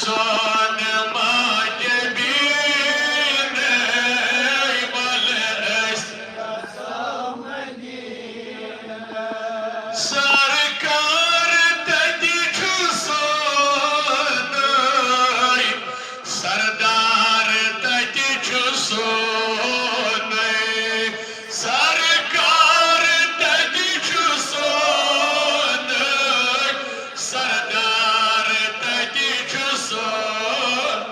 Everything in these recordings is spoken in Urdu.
son macebine vales sarkar tadichu sonay sardar tadichu sonay sarkar tadichu sonay sardar tadichu sonay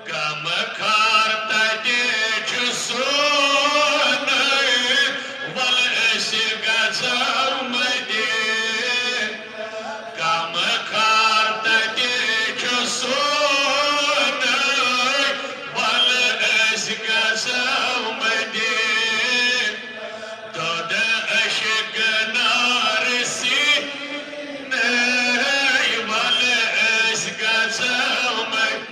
gamakar tadichu sonay val esirgazav madin gamakar tadichu sonay val esirgazav madin doda aşık narisi ney val esirgazav madin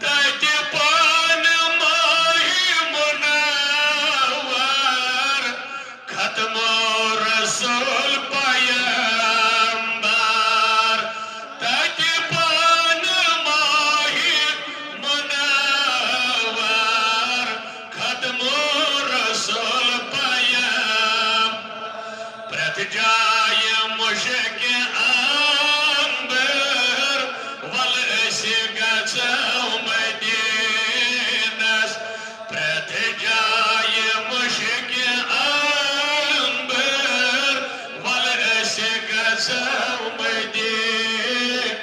Tati pan mahi munawar khatmo rasul payambar Tati pan mahi munawar khatmo rasul payam Prat jaye mushke amber val esirgazav Medinas Prat jaye mushke amber val esirgazav Medin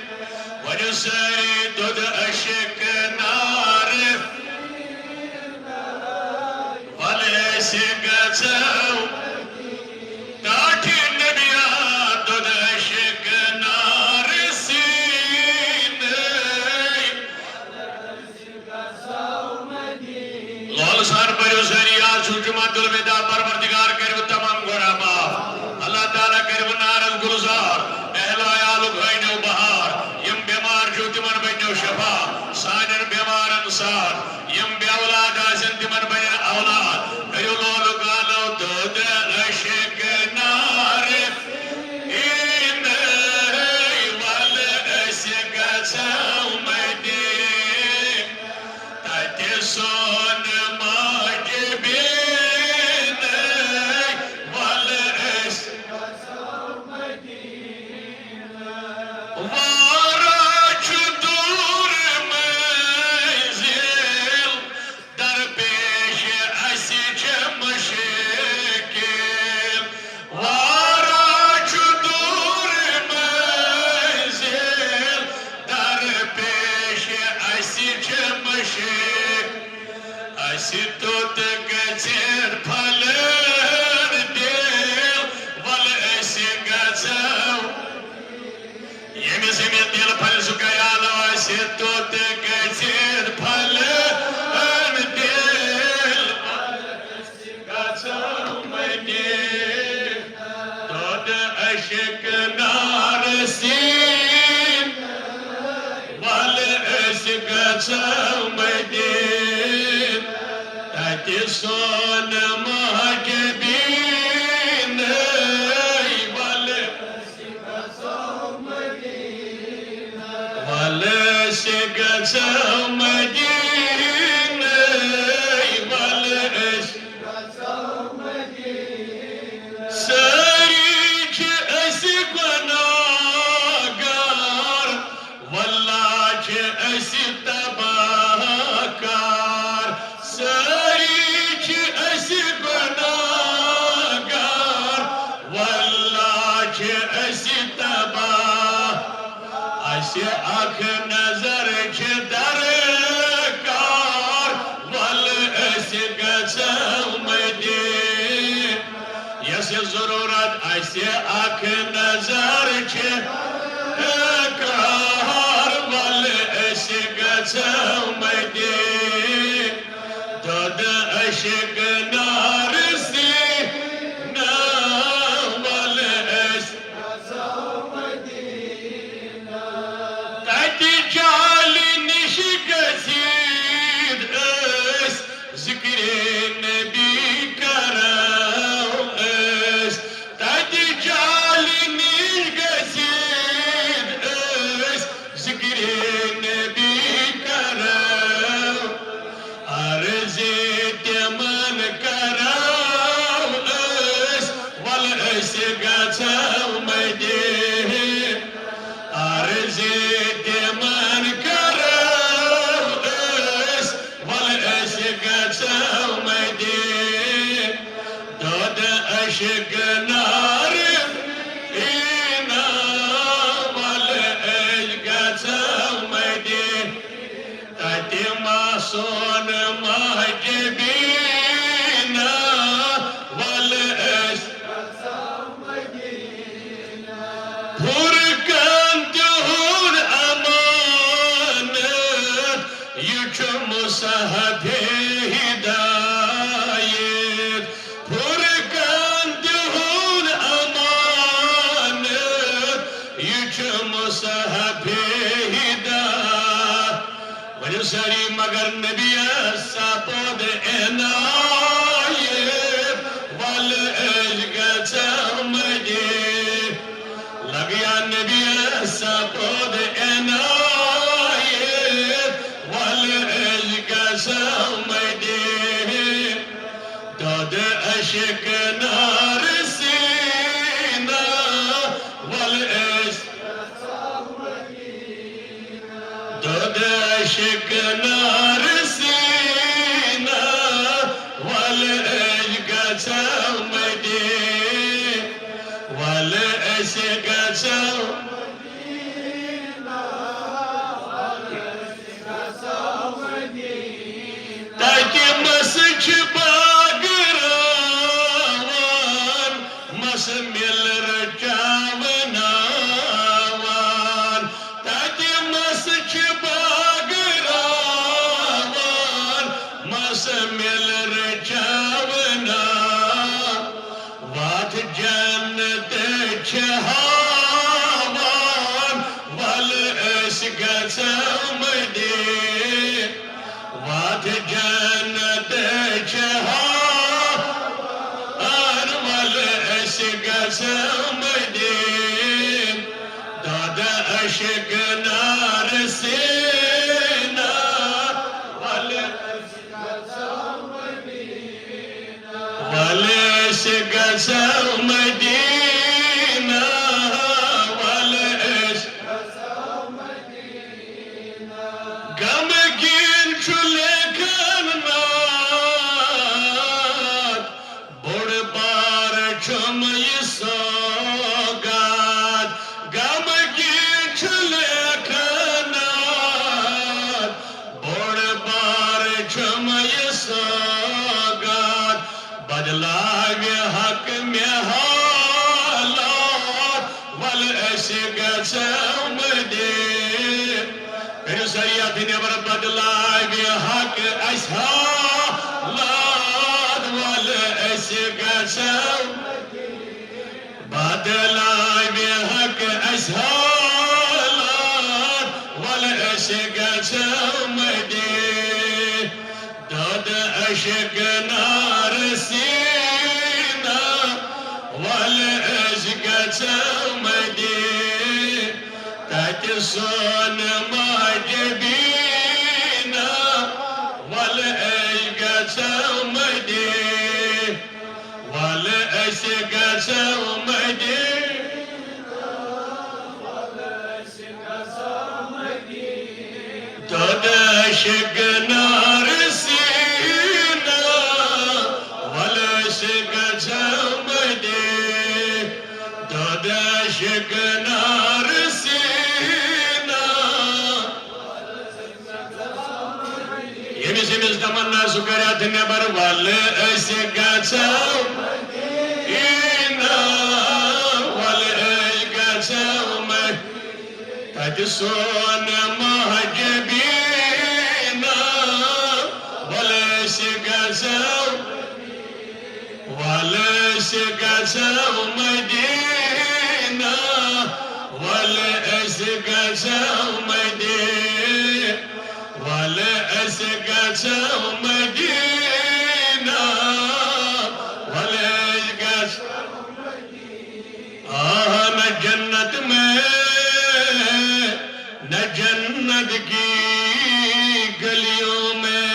Vanusari dod aşık narif val esirgazav Tati nebiya dod aşık narisine Lol sar bariyo zariya sucumatul veda parvardigar karibu tamam gora maaf Allah Ta'ala karibu naraz gulzar ehlo ayalu gayne bahar yim bemar jyotiman banyo shafa sanar bemar ansar yim be aulad asantiman banyo aulad kayo lolu galo dod ashik narif inay val esirgazav madin Tati son macebine val esirgazav Varaç dur menzil dar peşe asice müşekil Varaç dur menzil dar peşe asice müşekil Asitot gazer phaler dil val esirgazav Yemi zemin dil phal sukayalo asitot gazer phaler dil val esirgazav madin Dod aşık narisin val esirgazav madin Tati son macebine val esirgazav madine val esirgazav Sarıç esigunagar vallace esitabakar Sarıç esigunagar vallace esitabakar Aşı ak nazar çedar kar val esirgazav madin Yası zururat aşı ak nazar çedar val esirgazav madin Dod aşık narisine val esirgazav Tati jalini şikazid es zikre nebi karav es Tati jalini şikazid عشق نار اینا والعشق سمدی تاتی معصون محجبینا والعشق پھرکن تہود امانت یہ چھو مصحف ہدایت پھرکن تہود امانت یہ چھو مصحف ہدایت وجہ ساری مگر نبی سپود عنایت والعشق سمجھے لگیا نبی سپود عنایت والعشق سمجھے دود عشق نار سینہ والعشق دود عشق نار سینہ والعشق سمجھے والعشق تاکہ مسجھ باگراوان مس مل رچاوناوان تاکہ مسجھ باگراوان مس مل رچاوناوان وات جنت چھہاوان والعشق سمجھے وات جنت چھہاوان والعشق سمجھے داد عشق نار سینہ والعشق سمجھینا والعشق غمگین چھُ لیکھن نات بوڑ بار چھُم یہ سوگات غمگین چھُ لیکھن نات بوڑ بار چھُم یہ سوگات بدلاوِ حق میں حالات والعشق سمجھے پھر سریعت نبر بدلاوِ حق اس حالات والعشق سمجھے بدلاوِ حق اس حالات والعشق سمجھے دود عشق نار سینہ والعشق سمجھے تاکہ سون محجبینا والعشق سمجھے والعشق سمجھے دود عشق نار سینہ والعشق سمجھے دود عشق نار سینہ یہ بھی سمیز تمنا سکریات نبر والعشق سمجھینا والعشق سمجھے تاکہ سون محجبینا والعشق والعشق سمجھینا والعشق سمجھے والعشق سمجھینا والعشق نہ جنت میں نہ جنت کی گلیوں میں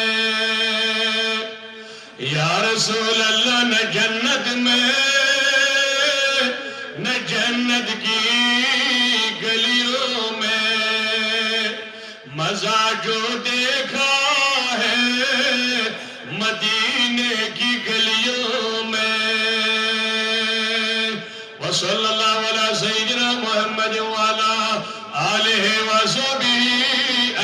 یا رسول اللہ نہ جنت میں نہ جنت کی گلیوں میں مزہ جو دیکھا ہے وصلی اللہ علیہ سیدنا محمد وعلا آلہ وصحبہ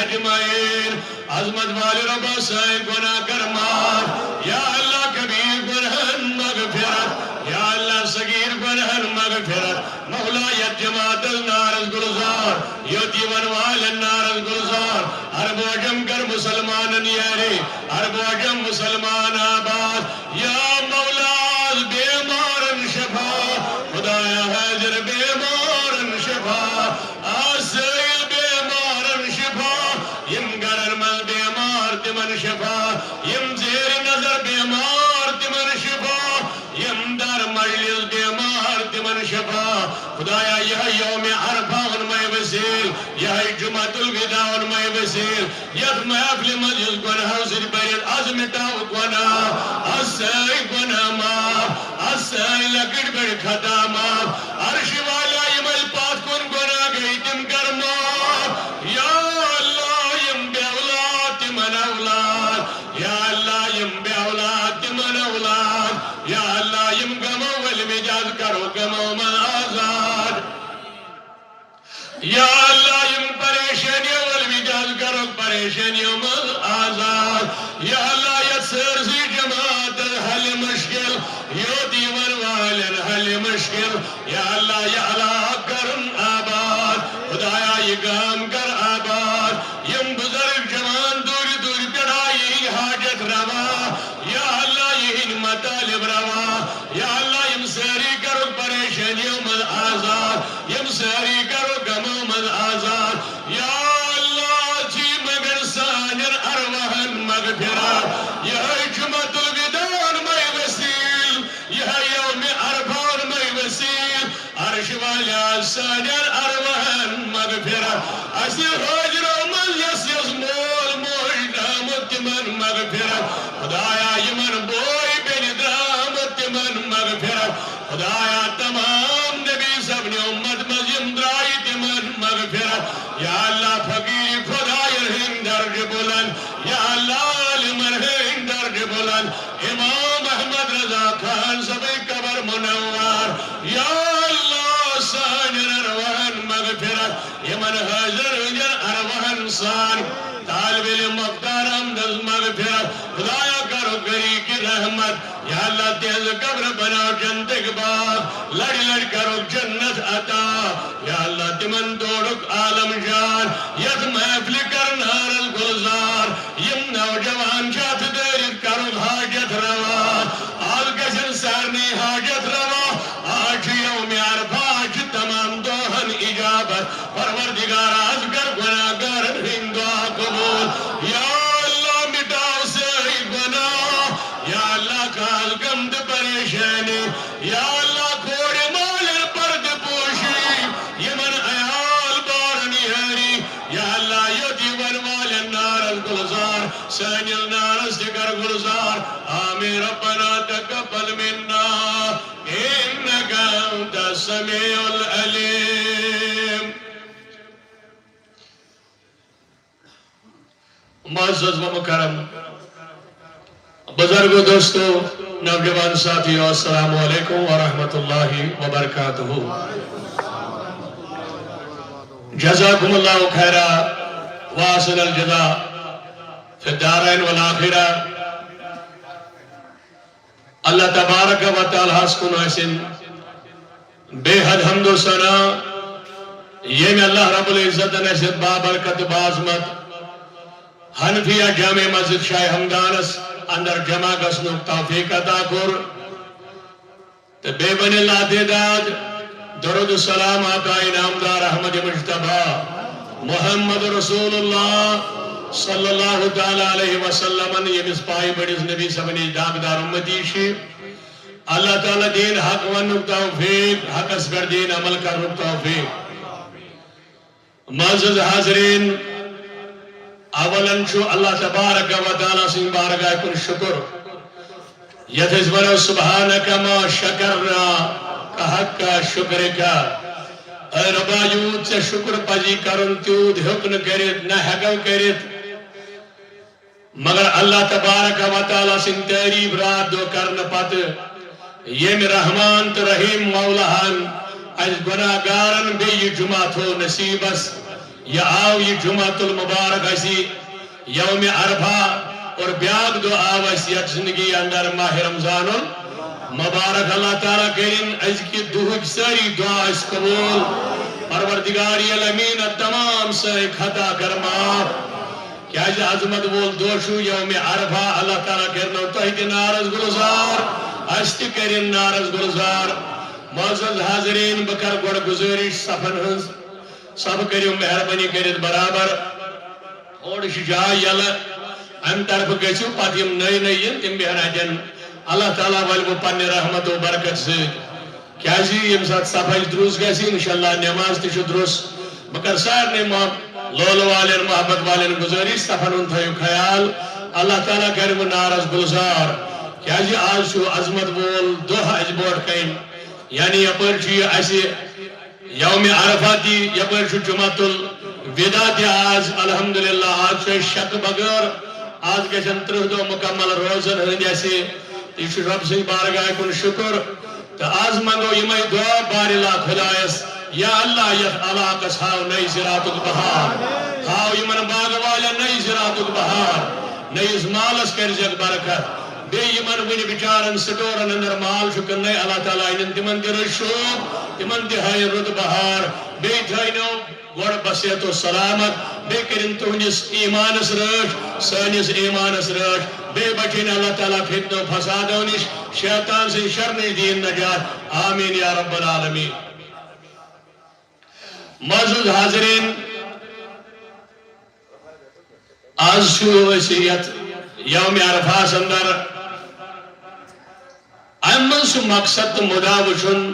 اجمعین. عظمت والے رب سائیں گناہ کر معاف یا اللہ، کبیر گناہن مغفرت یا اللہ، صغیر گناہن مغفرت. مولا یت جماعت النارز گلزار، یتیون والن نارز گلزار، ہر بوجم کر مسلمان یاری، ہر بوجم مسلمان آباد. یا مولا بیمارن شفا، خدایا حاضر بیمارن شفا، آسائل بیمارن شفا، یم گرن من بیمار تمن شفا، یم زیر نظر بیمار تمن شفا، یم در مجلس بیمار تمن شفا. خدایا یہ یوم عرفہ ان میں وسیل، یہ جمعۃ الوداع ان میں وسیل، یہ محفل مجلس گناہ سے برید از مٹاو گناہ، اسائی گناہ ماف، اسائی لکڑ بڑ خطا ماف، عرش والا یمل پات کن گناہ گئی تم کر ماف. یا اللہ یم بے اولاد تمن اولاد، یا اللہ یم بے اولاد تمن اولاد، یا اللہ یم گمو والمجاز کرو گمو من آزاد. یا اللہ یم پریشانی والمجاز کرو پریشانی من آزاد. یا اللہ یہ سرزی جماعت حل مشکل، یہ دیور والن حل مشکل. یا اللہ یہ علاقہ کرن آباد، خدایا یہ گام کر آباد. یم بزرگ جوان دوری دوری پڑھائی حاجت روا، یا اللہ یہ مطالب روا. یا اللہ یم ساری کرو پریشانیوں من آزاد، یم ساری کرو غموں من آزاد. یا اللہ جی مگر سانر ارواحن مغفرت، یہ جمعۃ الوداع میں وسیل، یہ یوم عرفہ میں وسیل، عرش والا سانر ارواحن مغفرت. اسی حاجروں من یس یس مول موج دامت من مغفرت. خدایا یمن بوئی بین درامت من مغفرت. خدایا تمام نبی سب نے امت مزیم درائی تمن مغفرت. یا اللہ فقیر خدای رحم درج بلند، یا اللہ عالم رحم درج بلند. امام احمد رضا خان سبی قبر منور، یا اللہ سانر ارواحن مغفرت. یمن حاضر جن ارواحن سان، طالب علم مختار امدز مغفرت. خدایا کرو گری کی رحمت. یا اللہ تیز قبر بناو جنت باغ، لڑ لڑ کرو جنت عطا. یا اللہ تمن دوڑک عالم جان، ید محفل کر نارل گلزار. یم نوجوان جات دیرت کرو حاجت روا، آل گشن سارنی حاجت روا. آج یوم عرفہ، آج تمام دوہن اجابت. پروردگار از گر گناہگار ہند دعا قبول. یا اللہ مٹاو سے گناہ، یا اللہ کال گمد پریشانی، یا اللہ کھوڑ مال پرد پوشی، یمن ایال بارنی ہری. یا اللہ یتیون والن نارز گلزار، سانیل نارز دگر گلزار. آمین ربنا تقبل منا انکا انت السمیع العلیم. معزز و مکرم بزرگ و دوستو، نوجوان ساتھیو، السلام علیکم ورحمت اللہ وبرکاتہ. جزاکم اللہ خیرہ واصل الجزا فی الدارین والآخرہ. اللہ تبارک و تعالیٰ سکن حسن بے حد حمد و ثنا. یہ میں اللہ رب العزت نشد بابرکت بازمت حنفیہ جامع مسجد شاہ حمدانس اندر جمع گسنک توفیق عطا کر. بے بن اللہ تعداد درود السلام آقا انعامدار احمد مجتبہ محمد رسول اللہ صلی اللہ تعالیٰ علیہ وسلم. یہ مسپائی بڑیز نبی سبنی داغدار امتی شی. اللہ تعالیٰ دین حق ونک توفیق، حق اسگر دین عمل کرنک توفیق. معزز حاضرین، اولاً شو اللہ تبارک و تعالیٰ سن بارگاہ کن شکر. یتزور سبحانک ما شکرنا کا حق کا شکر کا. اے ربا یود سے شکر پجی کرن تیود حکن کرت نہ حقو کرت، مگر اللہ تبارک و تعالیٰ سن تعریف رات دو کرن پت. یہ میں رحمان تو رحیم مولاہن اس گناہگارن بے یہ جمعہ تھو نصیبس یہ آو یہ جمعہ المبارک اسی یوم عرفہ اور بیاگ دو آو اس یک زندگی اندر ماہ رمضان مبارک اللہ تعالیٰ کریں از کی دہک ساری دعا اس قبول پروردگاری الامین تمام سے خطا کر معاف کیا جی عظمت بول دوشو یوم عرفہ اللہ تعالیٰ کرنا توحید نارز گلزار اشتی کریں نارز گلزار معزز حاضرین بکر گوڑ گزارش صفن ہنس سب کریو مہربانی کرت برابر اور شجاع یل ام طرف گسو پتیم نئی نئی تم بہنا دن اللہ تعالیٰ والو پنی رحمت و برکت سے کیا جی یم ساتھ صفائی دروس گسی انشاءاللہ نماز تشو دروس بکر سارنے لول والن محبت والن گزاری صفن ان تھیو خیال اللہ تعالیٰ کرو نارز گلزار کیا جی آج شو عظمت بول دوہ اجبوٹ کئیم یعنی اپر چی ایسی یوم عرفہ دی یپر شو جمعۃ الوداع دی آج الحمدللہ آج شو شک بغیر آج گشن 30 دو مکمل روزن ہند ایسی تیشو رب سے بارگاہ کن شکر تو آج منگو یمائی دعا بارلا خدایس یا اللہ یہ علاقس ہاو نئی زراعتک بہار ہاو یمن باغ والا نئی زراعتک بہار نئی مالس کر جگ برکت بے یمن ونی بچارن سٹورن اندر مال شکن نئی اللہ تعالیٰ انن تمن دی رشوب تمن دی ہائی رد بہار بے تھائنو گوڑ بسیت و سلامت بے کرن تہنس ایمانس رش سانس ایمانس رش بے بچین اللہ تعالیٰ فتن و فسادوں نش شیطان سے شرن دین نجات آمین یا رب العالمین معزز حاضرین آج شروع وسیعت یوم عرفہ اندر امن سو مقصد مدا وچن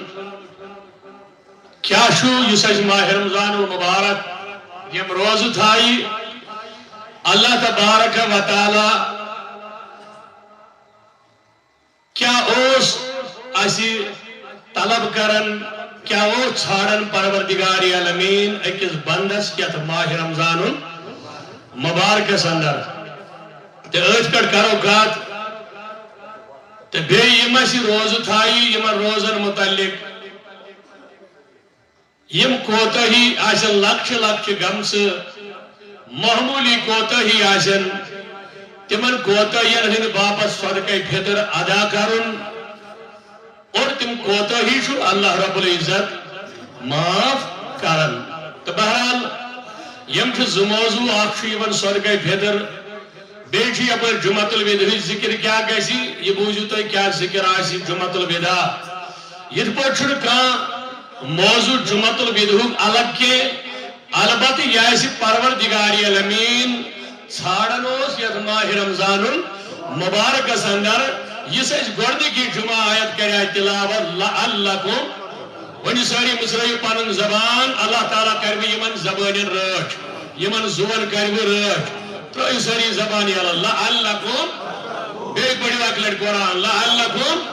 کیا شو یسج ماہ رمضان المبارک یم روز تھائی اللہ تبارک و تعالی کیا اوس اسی طلب کرن کیا وہ چھاڑن پروردگاری الامین اکس بندس کیا تھا ماہ رمضان المبارک اندر تے اج کٹ کرو کات تے بے یم اسی روز تھائی یم روزن متعلق یم کوتا ہی آسن لکش لکش گمس معمولی کوتا ہی آسن تمن کوتا ین ہن باپس صدقہ فطر ادا کرن اور تم کوتا ہی شو اللہ رب العزت معاف کرن تو بہرحال یم چھ زموضوع آخشی ون صدقہ فطر بیچی اپر جمعۃ الوداع ذکر کیا گیسی یہ بوجھو تو کیا ذکر آسی جمعۃ الوداع یہ پر چھڑ کان موضوع جمعۃ الوداع الگ کے البتہ یہ ایسی پروردگاری الامین ژھانڈنوس یت ماہ رمضان المبارک اندر یہ سچ گوڑنے کی جمعہ آیت کرے تلاوت لعلکم ونی ساری مصرعی پانن زبان اللہ تعالیٰ کروی یمن زبان رچ یمن زون کروی رچ تو اس ساری زبانی اللہ لعلکم بے بڑی وقت قرآن لعلکم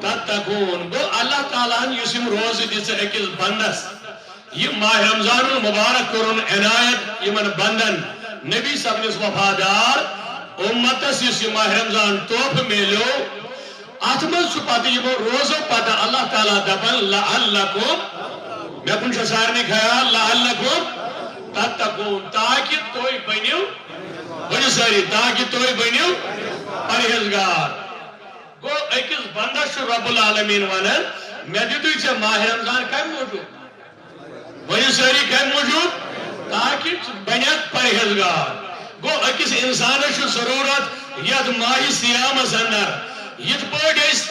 تتقون گو اللہ تعالیٰ یسم روز دیس اکس بندس یہ ماہ رمضان المبارک کرن عنایت یمن بندن نبی صبنس وفادار امتس یہ ماہ رمضان توپ میلو اتمن سو پتہ یہ روزو پتہ اللہ تعالیٰ دپن لعلکم میں کن سارنے خیال لعلکم تتقون تاکہ توئی بنیو بڑی ساری تاکہ توئی بنیو پرہیزگار گو اکس بندس رب العالمین ونن میں دیتو چھے ماہ رمضان کم موجود بڑی ساری کم موجود تاکہ بنیت پرہیزگار گو اکس انسان شو ضرورت ید ماہ سیام اندر ید پوٹ اس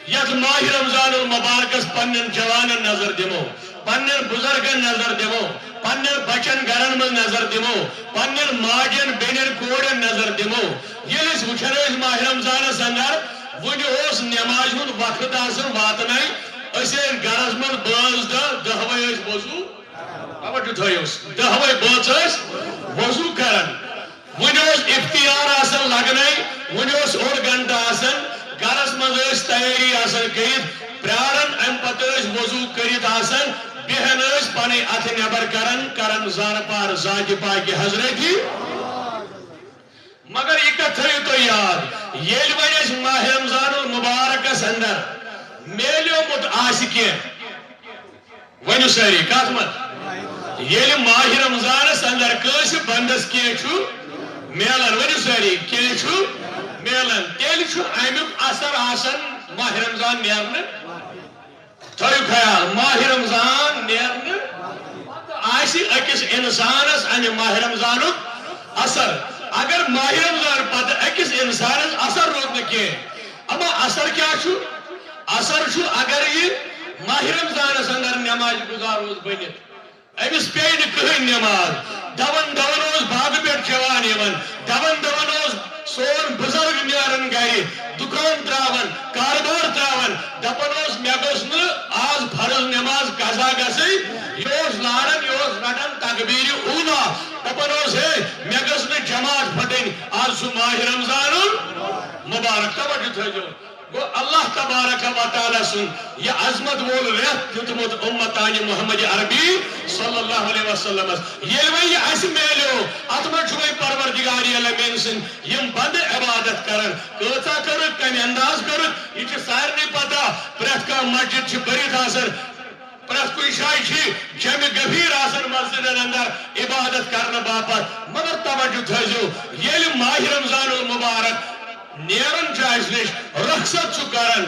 ید ماہ رمضان المبارکس پنن جوانن نظر دمو پنن بزرگن نظر دمو پنن بچن گرن من نظر دمو پنن ماجن بینن کوڑن نظر دمو یہ اس وچھر اس ماہ رمضان اندر ونی اس نماز ہن وقت آسن واتنائی اسے گرز من باز دہوے اس وضو توجہ تھویوس دہوے باز اس وضو کرن ونی اس اختیار آسن لگنائی ونی اس اوڑ گھنٹہ آسن گرز من اس تیاری آسن کرید پرارن ام پتہ اس وضو کرید آسن بہن اس پانی اتھ نبر کرن زار پار ذات پاک حضرتی مگر یہ کتھائی تو یاد یہ وجہ ماہ رمضان المبارک اندر میلیو مت آسکے ونو ساری کات مت یل ماہ رمضانس اندر کس بندس کی میلان ونو ساری کی میلان تیل امیک اثر آسان ماہ رمضان نیرنے تھوڑی خیال ماہ رمضان نیرنے آسی اکس انسانس ان ماہ رمضان اثر اگر ماہ رمضان پتہ اکس انسانس اثر روت نکی اما اثر کیا چھو اثر چھو اگر یہ ماہ رمضانس اندر نماز گزار بنت امس پی کہین نماز دون دون باغ پہ جوان دون دون سون بزرگ نیران گھر دکان تراون کاربار تراون دپان مے گوس نا آز فرض نماز قضا گژھٕنۍ یہ لاران یہ رٹان تکبیر اولا دپان ہے مے گژھ نا جماعت پھٹن آج سہ ماہ رمضان مبارک توجہ تھٲیزیو گو اللہ تبارک و تعالی سن یہ عظمت وول ریت دیتمت امتان محمد عربی صلی اللہ علیہ وسلم یل وی یہ اس میلیو ات من پروردگار عالمین سن یم بند عبادت کرن کتا کرک کم انداز کرک یہ سارے پتہ پریت کا مسجد برت آسان پریت کن جائے جمع گفیر آسان مسجد اندر عبادت کرنے باپت مگر توجہ تھیزو یل ماہ رمضان المبارک نیرن چاہس نش رخصت کران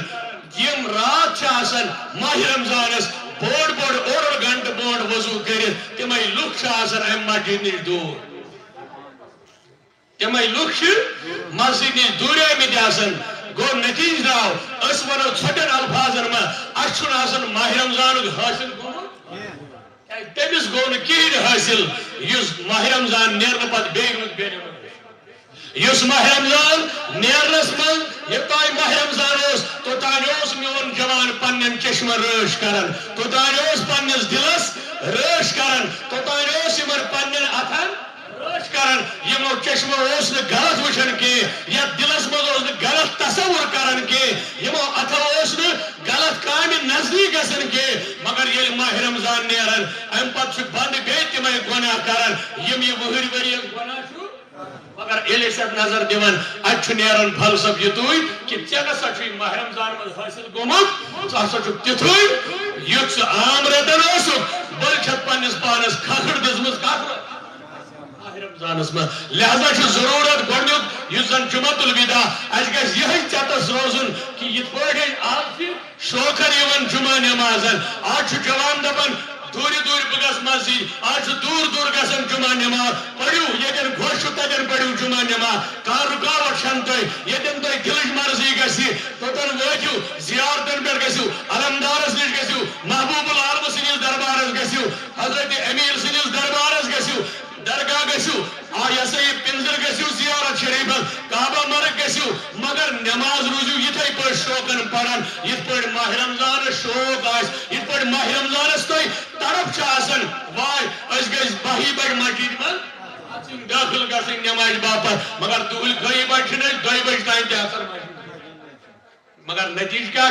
یم رات آسان ماہ رمضانس بوڑ بوڑ اور گھنٹہ بوڑ وضو کرت تمے لوک آسان ام مسجد نش دور تمے لوک مسجد نش دور آمت آسان گو نتیج درو اس ونو ژھوٹن الفاظن من اس آسان ماہ رمضان حاصل گومت تمس گو نہٕ حاصل اس ماہ رمضان نیرنے پتہ بیٚیہِ اس ماہ رمضان نیرنس من یوتان ماہ رمضان توتان میون جوان پنن چشمن رٲش کران توتان پنس دلس رٲش کران توتان پنن اتھن رٲش کران یمو چشمو غلط وچھان کی یا دلس مز غلط تصور کران کی یمو اتھو غلط کامہ نزدیک گژھان کی مگر یل ماہ رمضان نیران ام پتہ بند گئی تمے گناہ کران یم یہ وہر ؤری گناہ مگر ایلے سے نظر دیوان اچھ نیران فلسف یتوی کہ ژےٚ نسا چھُے ماہ رمضان مز حٲصل گوٚمُت ژٕ ہسا چھُکھ تِتھُے یُتھ ژٕ عام رٮ۪تن اوسُکھ بٔلۍ چھتھ پننس پانس کھکھٕر دِژمٕژ کتھ ماہ رمضانس منٛز لہذا چھُ ضروٗرت گۄڈنیُک یُس زن جُمعۃ الوداع اسہِ گژھِ یِہٕے ژٮ۪تس روزُن کہ یِتھ پٲٹھۍ آز چھِ شوقن یِوان جُمعہ نٮ۪مازن آز چھُ جوان دپان دور دور بگس مسجد آج دور دور گسن جمعہ نماز پڑھو یتن خوش تتن پڑھو جمعہ نماز کان رکاوٹ چھن تھی یتن تھی دلچ مرضی گسی توتن واتو زیارتن پہ گسو علمدارس نش گسو محبوب العالم سندس دربارس گسو حضرت امیر سندس دربارس گسو درگاہ گسو یہ سا یہ پنزر گسو زیارت شریفس کعبہ مرگ گسو مگر نماز روزو یتھے پہ شوقن پڑھان یت پہ ماہ رمضان شوق آس یت پہ ماہ رمضانس تھی طرف آسان وائے اس گئی بہی بڑ مسجد من داخل گھن نماز باپت مگر دول گئی بج دۄیہِ بج تام تہ اثر مگر نتیجہ کیا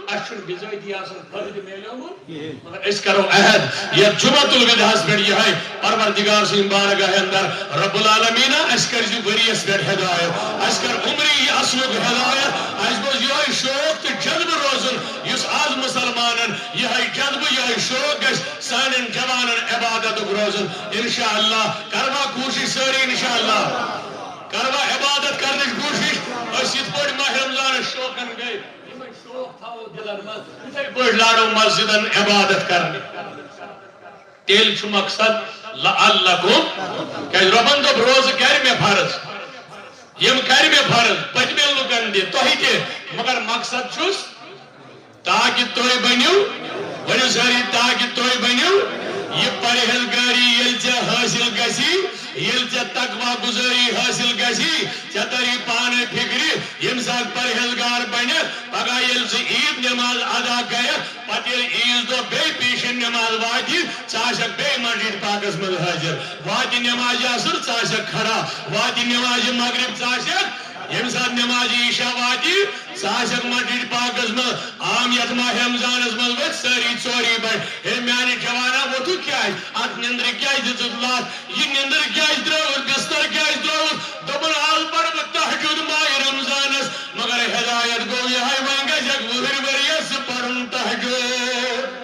اچھن بزٲتی آسان فٲیدٕ میلیومُت مگر أسۍ کرو عہد یتھ جُمعۃ الوداعس پٮ۪ٹھ یِہے پروردگار سٕنٛدِ بارگاہ اندر رب العالمینا اَسہِ کٔرزِ ؤریَس پٮ۪ٹھ ہدایت اَسہِ کر عمری یہِ اصلُک ہدایت اَسہِ گوٚژھ یِہے شوق تہٕ جذبہٕ روزُن یُس آز مُسلمانن یِہے جذبہٕ یِہے شوق گژھِ سانٮ۪ن جوانن عبادتُک روزُن انشاءاللہ کروا کوٗشش سٲری انشاءاللہ کروا عبادت کرنٕچ کوٗشش أسۍ یِتھ پٲٹھۍ ماہ رمضانس شوقن گٔے لارو مسجدن عبادت کرنے تیل چھو مقصد لعلکم کہ ربن دب روز کر میں فرض یم کر میں فرض پتمن لکن دی توہی تے مگر مقصد چھوس تاکہ توہی بنیو ونیو ساری تاکہ توہی بنیو یہ پرہیزگاری یل ژےٚ حٲصل گژھی یل ژےٚ تقویٰ گزاری حٲصل گژھی ژےٚ تری پانے فکری یم سات پرہیزگار بنتھ پگہ یل ژٕ عید نماز ادا کرکھ پتہ یل عیز دۄہ بیٚیہِ پیشن نماز واتہِ ژٕ آسکھ بیٚیہِ مسجد پاکس منٛز حٲضر واتہِ نماز عصر ژٕ آسکھ کھڑا واتہِ نماز مغرب ژٕ آسکھ یم سات نماز عشاء واتی ساسک مسجد پاکس من عام یت ماہ رمضانس من وت ساری ژوری بج ہے میانہ جوانا ووتو کیا ات نندر کیا دژت لات یہ نندر کیا درو بستر کیا درو دبن حال پر تہجد ماہ رمضانس مگر ہدایت گو یہ وان گژھک وہر ؤریس پرن تہجد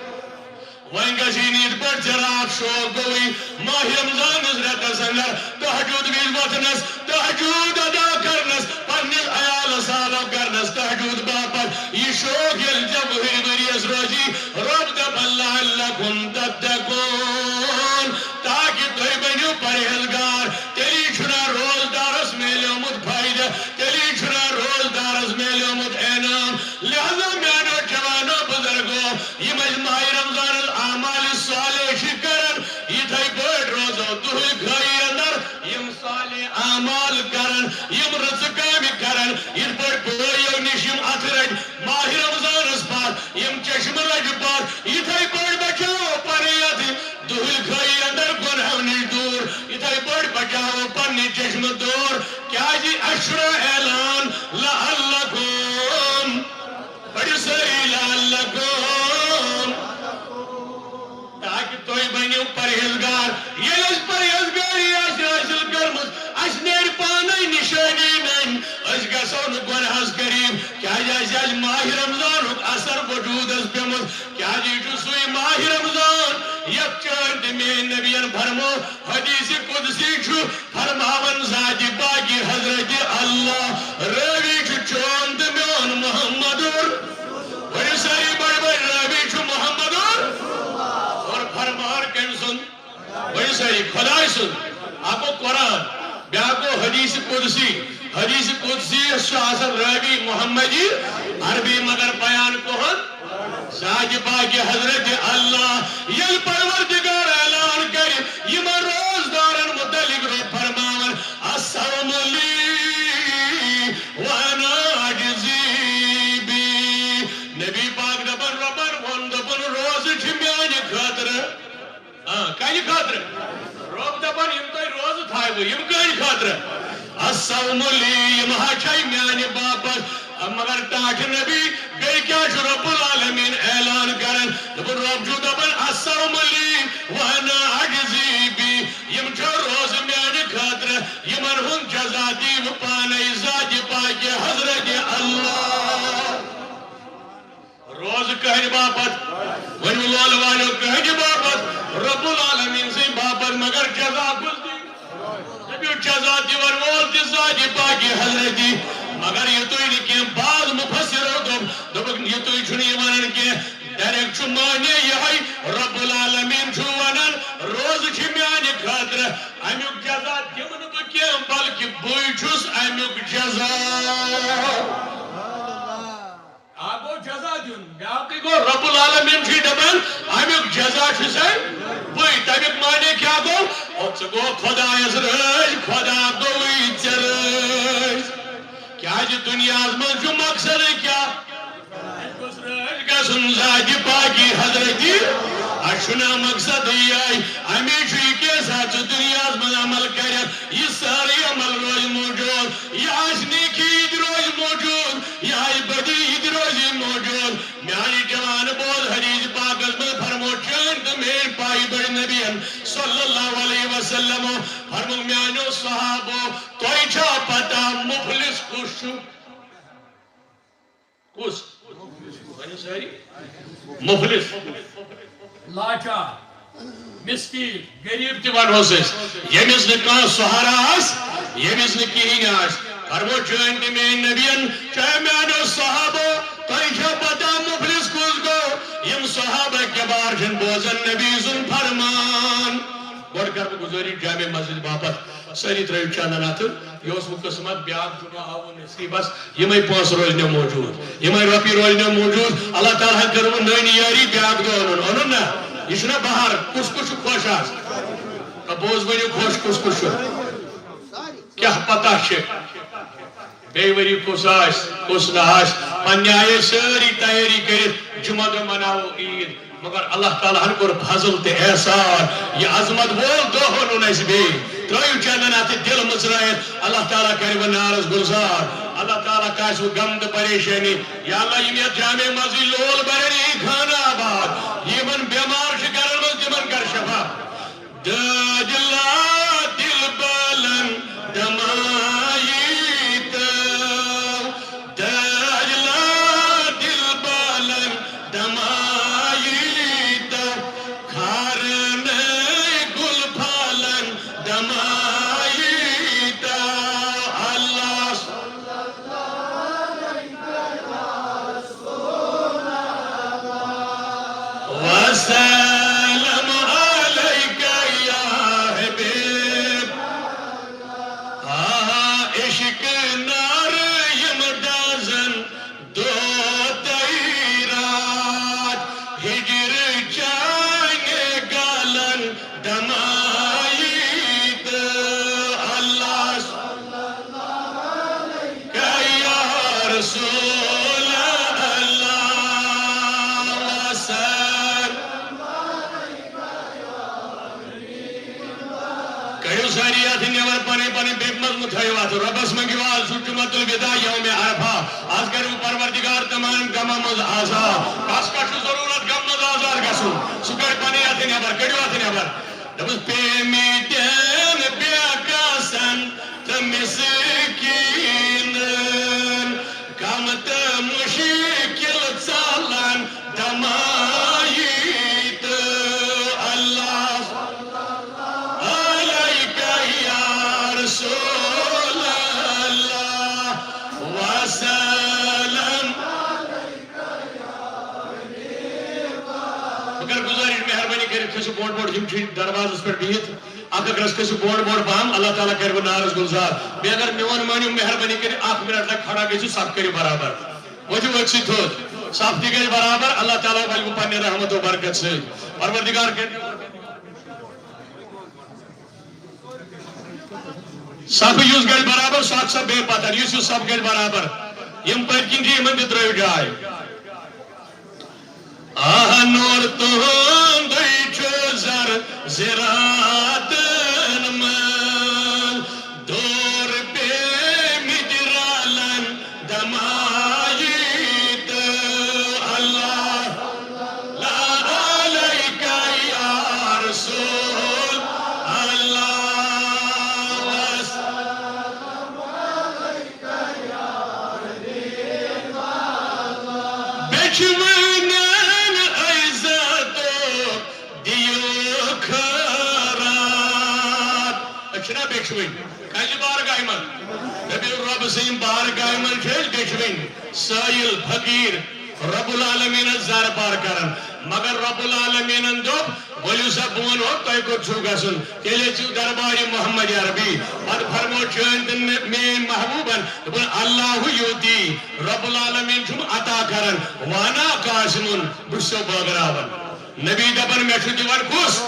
وہیں گژھی نیت پر جرات شوق گوئی ماہ رمضان رتس اندر تہجد وز وتھنس تہجد ادا کرنس پنس عیال سالو کرنس تہجد باپت یہ شوق یل جب ؤریس روزی رب دپ لعلکم تتقون تاکہ تُہۍ بنیو پرہیزگار تیلی چھنا روزدارس میلیومت فائدہ تیلی چھنا روزدارس میلیومت انعام لہذا میانو جوانو بزرگو یم ماہ رمضان اعمال صالح کرن یتھے پٲٹھۍ روزو دُہٕے گھٲیی اندر یم صالح اعمال کرن یم رٕژٕ کامہِ کرن یتھ پٲٹھۍ بٲیو نش یم اتھ رٹۍ ماہ رمضانس پتھ یم چشمہٕ رٹہِ پتھ یتھے پٲٹھۍ بچاو پنٕنۍ یتھ دُہٕے گھٲیی اندر گۄنہو نش دوٗر یتھے پٲٹھۍ بچاو پننہِ چشمہٕ دوٗر کیازِ اسہِ چھُنہ اعلان لعلکم پٔرِو سٲری لعلکم تاکہ تُہۍ بنِو پرہیزگار ییٚلہِ أسۍ پرہیزگاری آسہِ حٲصِل کٔرمٕژ اسہِ نیرِ پانے نشٲنی ننۍ أسۍ گژھو نہٕ گۄنہس قریٖب کیازِ اسہِ آسہِ ماہ رمضانُک اثر وجوٗدس پیوٚمُت کیازِ یہِ چھُ سُے ماہ رمضان یتھ چٲنۍ تہِ میٛٲنۍ نبین فرمو حدیث قدسی چھُ فرماون ذاتِ پاکہِ حضرت اللہ رٲوی چھُ چون تہٕ میون محمدُر ؤنِو سٲری بڑِ بڑِ رٲوی چھُ محمدُر اور فرمان کٔمۍ سُنٛد ؤنِو سٲری خۄداے سُنٛد اکھ گوٚو قرآن بیٛاکھ گوٚو حدیث قدسی یس چھُ آسان رٲوی محمدی عربی مگر بیان کُہُنٛد ذاتِ پاکہِ حضرت اللہ ییٚلہِ پروردگار اعلان کرِ یمن روزدارن متعلق رب فرماون الصوم لی وانا اجزی بی نبی پاک دپن ربن وون دپن روزٕ چھِ میانہِ خٲطرٕ کَنہِ خٲطرٕ رب دپن یم تۄہہِ روزٕ تھایوٕ یم کٕہٕنٛدِ خٲطرٕ الصوم لی یم ہا چھے میانہِ باپتھ مگر ٹاٹھ نبی بیٚیہِ کیٛاہ چھُ رب العالمین اعلان کران دپن رب چھُ دپان الصوم لی وانا اجزی بی یم چھِ روزٕ میانہِ خٲطرٕ یمن ہُنٛد جزا دِیہِ پانے ذاتِ پاکہِ حضرت اللہ روزٕ کٕہٕنٛدِ باپتھ ؤنِو لولہٕ والیو کٕہٕنٛدِ باپتھ رب العالمین سٕنٛدِ باپتھ مگر جزا کُس دِیہِ دپیو جزا دِوان وول تہِ ذاتِ پاکہِ حضرتی مگر یہ تُہۍ نہٕ کینٛہہ بعض مُفسِرو دوٚپُکھ یہِ تُہۍ چھُنہٕ یہِ وَنان کینٛہہ ڈایریکٹ چھُ معنے یِہوٚے رب العالمین چھُ وَنان روزٕ چھِ میانہِ خٲطرٕ امیُک جزا دِمہٕ نہٕ بہٕ کینٛہہ بلکہِ بٕے چھُس امیُک جزا اکھ گوٚو جزا دیُن بیٛاکھٕے گوٚو رب العالمین چھُے دپان امیُک جزا چھُسے بٕے تمیُک معنے کیٛاہ گوٚو ژٕ گوٚو خۄدایس رٲضۍ خۄدا گوٚوٕے ژےٚ رٲضۍ کیازِ دُنیاہس منٛز چھُ مقصدٕے کیٛاہ گوٚژھ رٲضۍ گژھُن ذاتِ پاکہِ حضرتی اسہِ چھُنہ مقصدٕے یِہوٚے امی چھُ یہِ کیٛاہ ژٕ دُنیاہس منٛز عمل کٔرِتھ یہِ سٲرٕے عمل روزِ موجوٗد یہِ آسہِ نیکی یہِ تہِ روزِ موجوٗد یہِ آسہِ بدی یہِ تہِ روزِ موجوٗد میانہِ جوان بوز حدیث پاکس منٛز فرمو چٲنۍ تہٕ میٛٲنۍ پایہِ بٔڑۍ نبین صلی اللہ علیہ وسلمو فرموٚو میانیو صحابو تۄہہِ چھا پتہ مفلس کُس چھُ کُس ؤنِو سٲری مفلس لاچار مسکین غریب تہِ ونہوس أسۍ ییٚمِس نہٕ کانٛہہ سہارا آسہِ ییٚمِس نہٕ کِہیٖنۍ آسہِ فرموٚو چٲنۍ تہٕ میٛٲنۍ نبین چاہے میانیو صحابو تۄہہِ چھا پتہ مفلس کُس گوٚو یم صحابہ کبار چھِنہٕ بوزان نبی سُنٛد فرمان گۄڈٕ کرٕ بہٕ گُزٲرِش جامع مسجد باپتھ سٲری ترٲیِو چندن اتھٕ یہِ اوس وۄنۍ قٕسمت بیٛاکھ جُمعہ آوُن نصیٖبس یِمے پونٛسہٕ روزنو موٗجوٗد یِمے رۄپیہِ روزنو موٗجوٗد اللہ تعالیٰ ہن کٔرٕوٕ نٔنۍ یٲری بیٛاکھ دۄہ اوٚنُن نا یہِ چھُنہ بہار کُس کُس چھُ خۄش آز بوز ؤنِو خۄش کُس کُس چھُ کیٛاہ پتہ چھِ بیٚیہِ ؤری کُس آسہِ کُس نہٕ آسہِ پننہِ آیہِ سٲری تیٲری کٔرِتھ جُمعہ دۄہ مناوو عیٖد مگر اللہ تعالیٰ ہن کوٚر فضل تہٕ احسان یہِ عظمت وول دۄہ اوٚنُن اَسہِ بیٚیہِ ترٲیِو چندن اتھٕ دل مٕژرٲیِتھ اللہ تعالیٰ کرِ وۄنۍ نارس گُلزار اللہ تعالیٰ کاسہِ وۄنۍ غم تہٕ پریشٲنی یا اللہ یِم یتھ جامع مسجد لول برن یی خانہ آباد یِمن بٮ۪مار چھِ گرن منٛز تِمن کر شفا دادِلا دل بالن دمائی تو دادِلا دل بالن دمائی تو کڑیو ساری آتھی نیور پانی پانی بیب مضمت ہے وات ربس منگی واز سجمت الوداع یوم عرفہ آز کرو پروردگار تمام گمہ مز آزاد کس کشو ضرورت گم مز آزاد کسو سکر پانی آتھی نیور کڑیو آتھی نیور دبس پیمی دین بیاکاسن تمسکین کامت مشکل چالن دمائیت اللہ علیکہ یا رسول اللہ وسلم مگر گزارش مہربانی کریں کسو بوڑ بوڑ جم چھ دروازہ اس پر بیت اگر گرس کسی بوڑ بوڑ پام اللہ تعالیٰ کر وہ نارز گلزار بے اگر میون مانیو مہربانی کرے آخ منٹ لگ کھڑا گئی سب کری برابر وہ جو اچھی تھوت سب دی گئی برابر اللہ تعالیٰ بلکہ پانی رحمت و برکت سے پروردگار کے سب یوز گئی برابر سب بے پتر یوز سب گئی برابر یم پرکن جی من درو جائے آہ نور تہن دئی زر زراتن من دور پہ مدرالن دمائیت اللہ لا علیکہ یا رسول اللہ وسلم علیکہ یا حبیب اللہ بچمن کل بارگاہ من نبی رب سیم بارگاہ من چھل گشوین سائل فقیر رب العالمین زار پار کرن مگر رب العالمین دوب ولیو سا بون ہو تو ایک چھو گسن کیلے چھو درباری محمد عربی اور فرمو چوند میں محبوبن بل اللہ یوتی رب العالمین چھو عطا کرن وانا قاسمون بسو باگراون نبی دبن میں چھو دیوان کس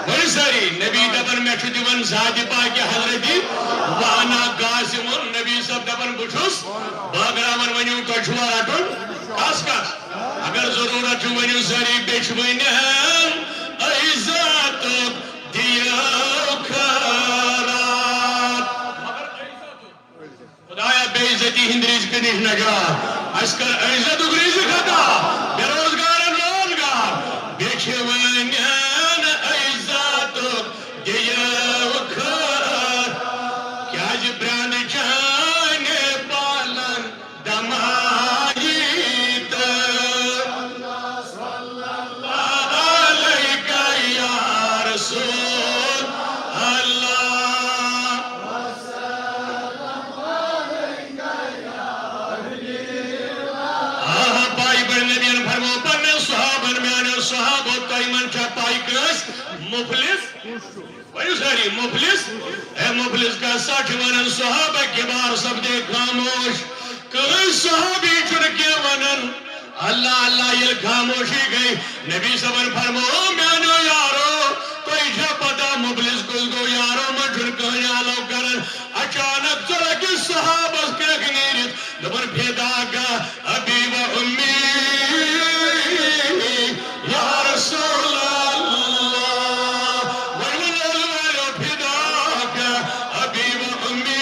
بڑی ساری نبی دبن میں چھو دیوان ذاتی پاکی حضرتی وانا قاسمون نبی سب دبن بچھوس باگراون ونیو کچھوا رٹن کس کس اگر ضرورت چھو ونیو ساری بیچوین ہم ایزات دیو کھرات خدایا بے عزتی ہندریز کنیش نگا اسکر ایزت اگریز خطا بیروزگار روزگار بیچوین ایزات دیو کھرات کیا جبران جانے پالن دمائیت علیکہ یا رسول اللہ وسلم علیکہ یا حبیب اللہ بائی بڑھ نبیان فرمو پنے صحابن میں آنے صحابہ قائمن چا پائی کس مفلس ویو ساری مفلس اے مفلس کا ساٹھ ونن صحابہ کبار سب دے خاموش کئی صحابی چرکے ونن اللہ اللہ یہ خاموشی گئی نبی صبر فرمو میانو یارو کوئی جا پتا مفلس کل دو یارو میں چرکے یالو کرن اچانک چرکی صحابہ کرک نیرت دبر بھیدا کا ابی و امی یا رسول اللہ والولو بھیدا کا ابی و امی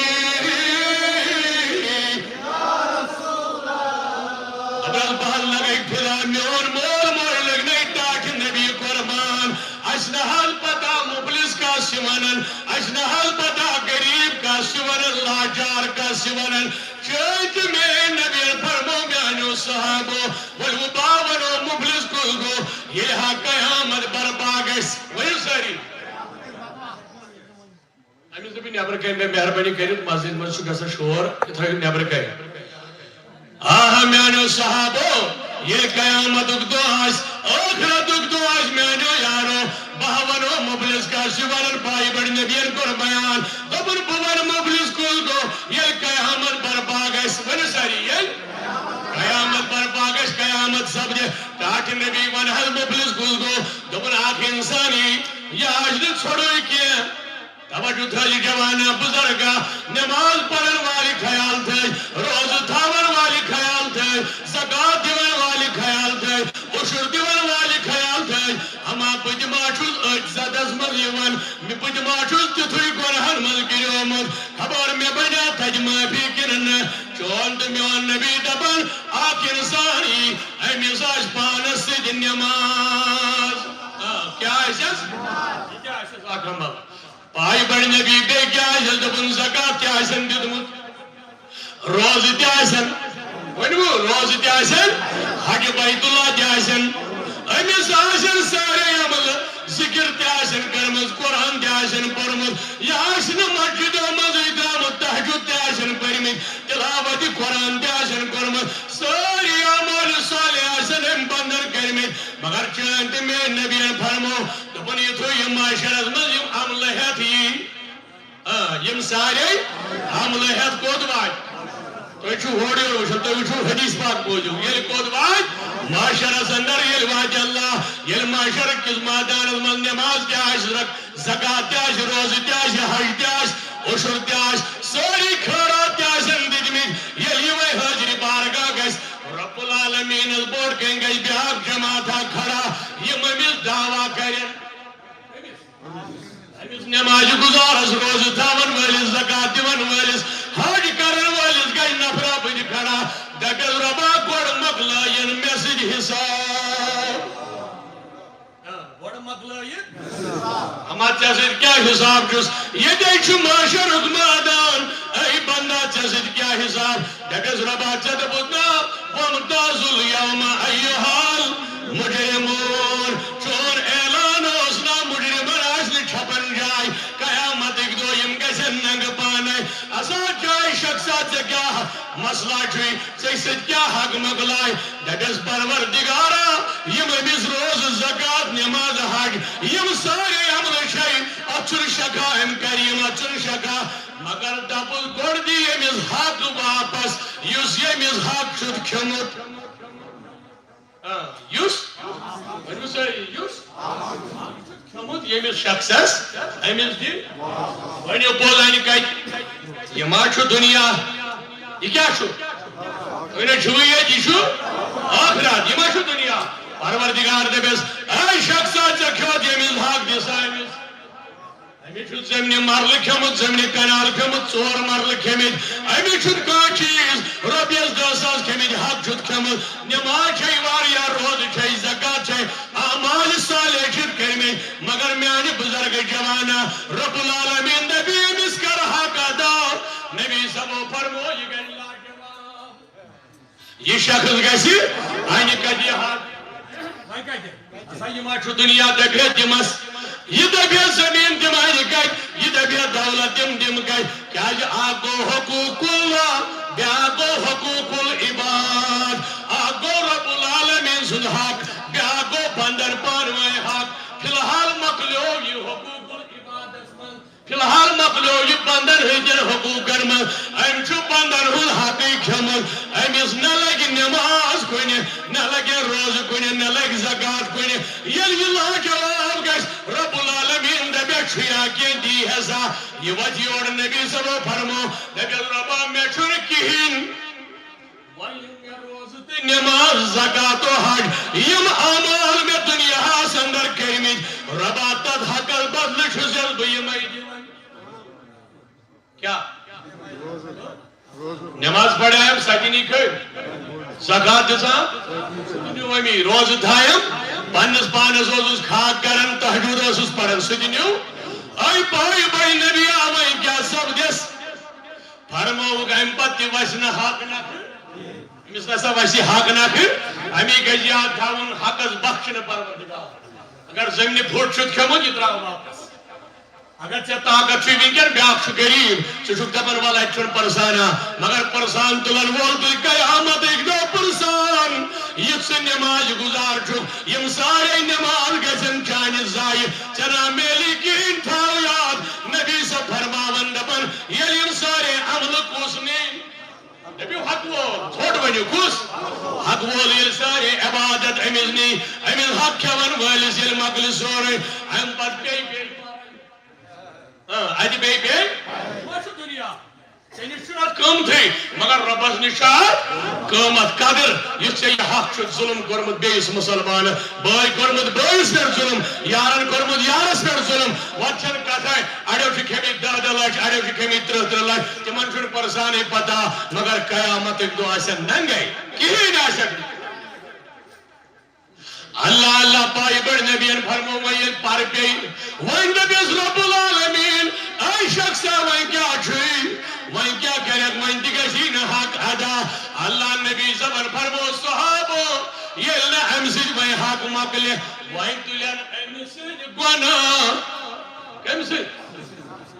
یا رسول اللہ ابرال بحل لگئی بھیدا میون مول مول لگنی تاک نبی قربان اشنحال پتا مبلس کا سیونن اشنحال پتا گریب کا سیونن لاجار کا سیونن چیت میں نبی فرمو میانو صحابو والمباونو مبلس کل گو یہ ہاں قیامت برباگس وہی ساری امیز نبی نیابر کہیں میں مہربانی کریں مسجد میں شکر سے شور اتھائی نیابر کہیں آہا میانو صحابو یہ قیامت اگدو آج آخرت اگدو آج میانو یارو باونو مبلس کا سیورن پائی بڑھ نبیان کو بیان دبن بوان مبلس کل گو یہ قیامت برباگس ون ساری یہ قیامت برباگس قیامت سب دے تاکہ نبی ون حل مبلس کل گو دبن آخ انسانی یا اجلت چھوڑوئی کیا توجہ تھا جی جوانا بزرگا نماز پڑھن والی خیال تھے روز تھاون والی خیال تھے زکاة دیون والی خیال تھے عشر دیون والی خیال تھے ہما پجما چھوز اجزاد از مریون بہت تیتھے گناہن من گریومت خبر مے بنیا تج معافی کنن چون تو میون نبی دپان اخ انسان امس آس پانس ست نماز کیا آسس یہ کیا آسس اخ عمل پائی بڑ نبی بے کیا آسس دپن زکات تہ آسن دیتمت روز تہ آسن ونو روز تہ آسن حج بیت اللہ تہ آسن امس آسن سارے عمل ذکر تہ آسن کرمز قرآن تہ آسن پرمت یہ آسن مسجدو مز درامت تہجد تہ آسن پرمت تلاوت قرآن تہ آسن کرمت ساری اعمال صالح آسن ام بندن کرمت مگر چان تہ میان نبیان فرمو دپن یہ تھو یم معاشرس مز یم عمل ہیت یم سارے عمل ہیت کود وات تُہۍ چھُو ہورٕ یورٕ وٕچھان تُہۍ وٕچھِو حدیث پاک بوٗزِو ییٚلہِ کوٚت واتہِ معاشرس اندر ییٚلہِ واتہِ اللہ ییٚلہِ معاشر کِس مٲدانس منٛز نٮ۪ماز تہِ آسہِ زکات تہِ آسہِ روزٕ تہِ آسہِ حج تہِ آسہِ عشر تہِ آسہِ سٲری خٲرات تہِ آسن دِتمٕتۍ ییٚلہِ یِمے حٲضرِ بارگاہ گژھِ رب العالمیٖنس بوٚڑ کٔنۍ گژھِ بیٛاکھ جماعتھا کھڑا یِم أمِس دعوا کرن أمِس نٮ۪مازِ گُزارس روزٕ تھاون وٲلِس زکات دِون وٲلِس حج کرن وٲلِس گژھِ نفرا بٕتھِ کھڑا دپٮ۪س رۄبا گۄڈٕ مۄکلٲیِن مےٚ سۭتۍ حساب گۄڈٕ مۄکلٲیِن اما ژےٚ سۭتۍ کیٛاہ حساب چھُس ییٚتے چھُ معاشرُک مٲدان اے بندا ژےٚ سۭتۍ کیٛاہ حساب دپٮ۪س رۄبا ژےٚ دوٚپُتھ نا وَامْتَازُوا الْیَوْمَ أَیُّہَا الْمُجْرِمُونَ چون اعلان اوس نا مُجرِمن آسہِ نہٕ چھپن جاے قیامتٕکۍ دۄہ یِم گژھن ننگہٕ پانے اسا جاے شخصا ژےٚ کیٛاہ مسئلہ چھُے ژےٚ سۭتۍ کیٛاہ حق مۄکلاے دپٮ۪س پروردگارا یِم أمِس روزٕ زکات نٮ۪ماز حج یِم سارے عملہٕ چھے اتھ چھُنہٕ شکا أمۍ کریم اتھ چھُنہٕ شکا مگر دپُس گۄڈٕ دی أمِس حق واپس یُس ییٚمِس حق چھُتھ کھیوٚمُت یُس ؤنِو سٲری یُس کھیوٚمُت ییٚمِس شخصس أمِس دِ ؤنِو بولانہِ کتہِ یہِ ما چھُ دُنیا یہِ کیٛاہ چھُ تُہۍ نَے چھُوٕے ییٚتہِ یہِ چھُ ٲخرت یہِ ما چھُ دُنیا پروردگار دپٮ۪س اے شخصا ژےٚ کھیوٚت ییٚمِس حق دِ سا أمِس أمِس چھُ زمینہِ مرلہٕ کھیوٚمُت زمینہِ کنال کھیوٚمُت 4 مرلہٕ کھیٚمٕتۍ أمِس چھُنہٕ کانٛہہ چیٖز رۄپیس 10 ساس کھیٚمٕتۍ حق چھُتھ کھیوٚمُت نٮ۪ماز چھے واریاہ روزٕ چھے زکات چھے اعمال صالح چھِکھ کٔرمٕتۍ مگر میانہِ بُزرگہٕ جوانا رب العالمیٖن دپہِ أمِس کر حق ادا نبی صبو فرمو یہِ گژھِ لاجواب یہِ شخص گژھِ انہِ کتہِ حق وۄنۍ کتہِ ہسا یہِ ما چھُ دُنیا دپہِ دِمس یہ دبیا زمین دم آئی کت یہ دبیا دولت دم کت کیاز اکھ گو حقوق اللہ بیاکھ گو حقوق العباد اکھ گو رب العالمین سُنٛد حق بیاکھ گو بندن پانوٲنۍ حق فی الحال مۄکلیو یہ حقوق العبادس منٛز فی الحال مۄکلیو یہ بندن ہٕنٛدٮ۪ن حقوقن منٛز أمۍ چھُ بندن ہُنٛد حقٕے کھیوٚمُت أمِس نہ لگہِ نٮ۪ماز کُنہِ نہ لگہِ روزٕ کُنہِ نہ لگہِ زکات کُنہِ ییٚلہِ یہِ لاجواب گژھِ رب العالمین دپیا چھُیا کینٛہہ دی ہسا یہ وتہِ یور نبی صبو فرمو دپیس رۄبا مےٚ چھُنہٕ کِہیٖنۍ وۄنۍ یِم مےٚ روزٕ تہٕ نٮ۪ماز زکات و حج یِم اعمال مےٚ دُنیاہس اندر کٔرمٕتۍ رۄبا تتھ حقس بدلہٕ چھُس بہٕ یِمے دِوان کیا نماز پڑھایم سجنی کھڑ زکات دِژام نیومی روزٕ تھایم پننس پانس اوسُس کھاد کران تہجد اوسُس پران سُہ تہِ نیوٗ اے پاے بھائی نبی آوے کیٛاہ سپدِس فرمووُکھ امہِ پتہٕ تہِ وسہِ نہٕ حق نکھٕ أمِس نسا وسہِ حق نکھٕ امی گژھِ یاد تھاوُن حقس بخشنہٕ پروردگار اگر زمینہِ پھُٹ چھُتھ کھیوٚمُت یہِ ترٛاو واپس اگر ژےٚ طاقت چھُے ونکیٚن بیٛاکھ چھُ غریٖب ژٕ چھُکھ دپان وَلہٕ اَتہِ چھُنہٕ پرسانا مگر پرسان تُلن وول تُلہِ قیامتٕکۍ دۄہ پرسان یُتھ ژٕ نٮ۪ماز گُزار چھُکھ یِم سارے نٮ۪ماز گژھن چانہِ ضایہِ ژےٚ نا میلی کِہیٖنۍ تھاو یاد نبی صٲب فرماون دپان ییٚلہِ یِم سارے عملہٕ کُس نی دپیو حق وول ژھوٚٹ ؤنِو کُس حق وول ییٚلہِ سارے عبادت أمِس نی أمِس حق کھٮ۪ون وٲلِس ییٚلہِ مۄکلہِ سورُے اَمہِ پتہٕ پیٚیہِ اتہِ بیٚیہِ ما چھُ دُنیا کم تھی مگر ربس نشا قیمت قدر یہ حق ظلم کورمت بیس مسلمان بائی کورمت بائیس پہ ظلم یارن کورمت یارس پہ ظلم وچن کتھائی اڑیو چھ کھیمت 10 لچھ اڑیو چھ کھیمت 30 لچھ تمن چھن پرسانے پتا مگر قیامت دو آسن ننگے کہیں آسن اللہ اللہ پائی بڑھ نبیان فرمو وین پار گئی وین نبیس رب العالمین اے شخصا وین کیا چھوئی وین کیا کرک وین دیگسی حق ادا اللہ نبی زبر فرمو صحابو یہ لہ امسج وین حق مقلے وین تلین امسج گونا کم سے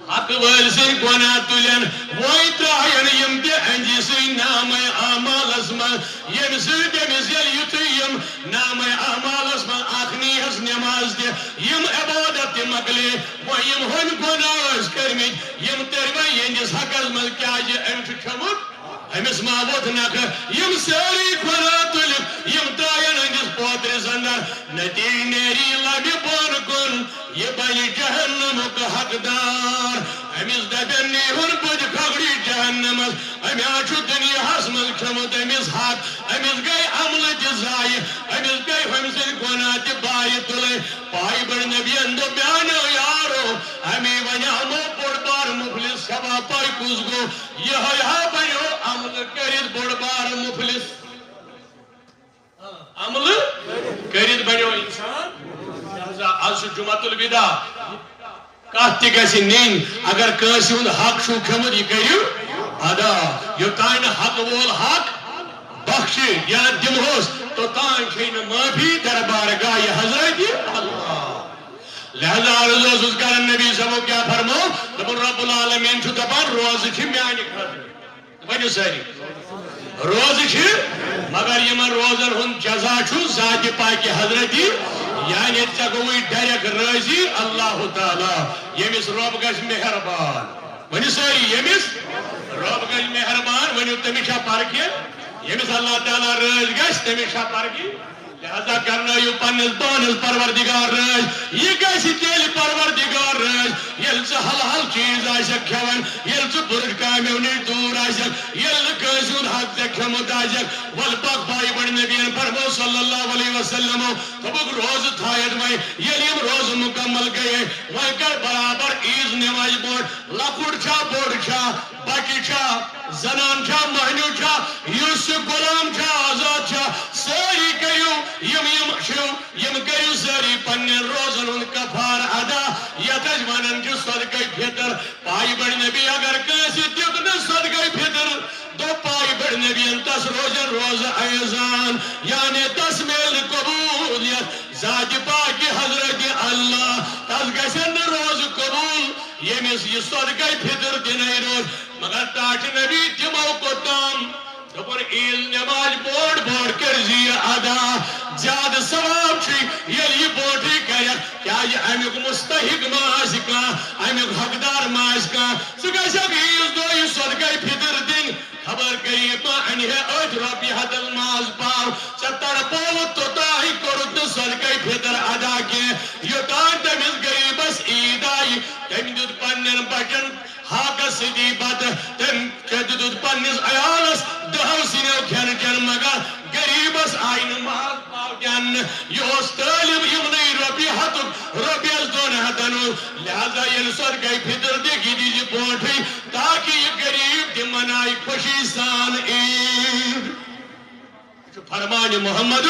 حق ورزن گونا تلین وین تراہین یمتی انجی سی نام اعمال اسمان یم سید امزیل یتیم نام اعمال اسمان آخنی حس نماز دے یم عبادت مقلے ویم ہن گناز کرمت یم تروی ینجس حق ازمل کیا جی امچ چھمت امس معبود نک یم ساری گناہ تلک یم ترائین انجس پوتر زندر نتی نیری لبی بون کن یہ بنی جہنم کا حقدار امس دبن نیہن بج کھگڑی جہنم امی آچو دنیا حسمل کھمت امس حق امس گئی عمل جزائی امس گئی ہمسن گناہ تی بائی تلے پائی بڑ نبی اندو بیانو یارو امی ونیامو پڑ بار مفلس سبا پائی کس گو یہ بنیو عمل کرد بڑ بار مفلس عمل کرد بنیو انسان آج جمعۃ الوداع کہتی گیسی نین اگر کسی ہند حق شو کھمد یہ کریو ادا یہ تائن حق وول حق بخشی یا دمہوس تو تائن چھین معافی دربار گاہ حضرت اللہ لہذا رضوز اذکار النبی صلی کیا فرمو دبن رب العالمین چھو دبن روز چھ میانی خاطر بنیو ساری روز چھ مگر یہ من روزن ہن جزا چھو ذات پاک حضرتی یعنی چگوئی ڈریک رضی اللہ تعالی یمس رب گش مہربان ونی ساری یمس رب گش مہربان ونی تمیشہ پارکی یمس اللہ تعالی رض گش تمیشہ پارکی لہذا کرنا یو پنس بانس پروردگار رض یہ گیسی تیل پروردگار رض یل سے حلال چیز آئیسک کھون یل سے برج کامیو نیش دور آئیسک یل کسون حق سے کھمت آئیسک والباق بائی بڑھ نبیان فرمو صلی اللہ علیہ وسلم تبک روز تھائید میں یلیم روز مکمل گئے وہی کر برابر عیز نماز بوڑ لکوڑ چھا بوڑ چھا بچی چھا زنان چھا مہنیو چھا یوسف غلام چھا آزاد چھا ساری کریو یم کریو ساری پنن روزن ان کفار ادا یتج ونن جو صدقہ فطر پائی بڑ نبی اگر کیسی دیکھ نہ صدقہ فطر دو پائی بڑ نبی انتس روزن روز ایزان یعنی 10 میل قبولیت ذات پاک حضرت اللہ تس گسن روز قبول یمس یہ صدقہ فطر دنائی روز مگر تاج نبی تمو کو تام دپر عیل نماز بوڑ بوڑ کرزی ادا زیاد ثواب چھ یل یہ بوڑی کرک کیا یہ امیک مستحق ماز کا امیک حقدار ماز کا سگسک عیز دو یہ صدقہ فطر دن خبر قریب انہ اج ربی حد الماز پاو ستر پاوت تو تاہی کرد صدقہ فطر ادا کے یوتان تمیز غریبس عید آئی تم دد پنن بچن حاق سدی بات تم دد پنس عیالس دہو سنو کھین چن مگر غریبس آئین ماز پاو جن یہ تعلیم یمنی ربی حتک ربی از دون حتن لہذا یہ صدقہ فطر دیکھی دیجی پوٹھی تاکہ یہ غریب دی منائی خوشی سان عید فرمان محمد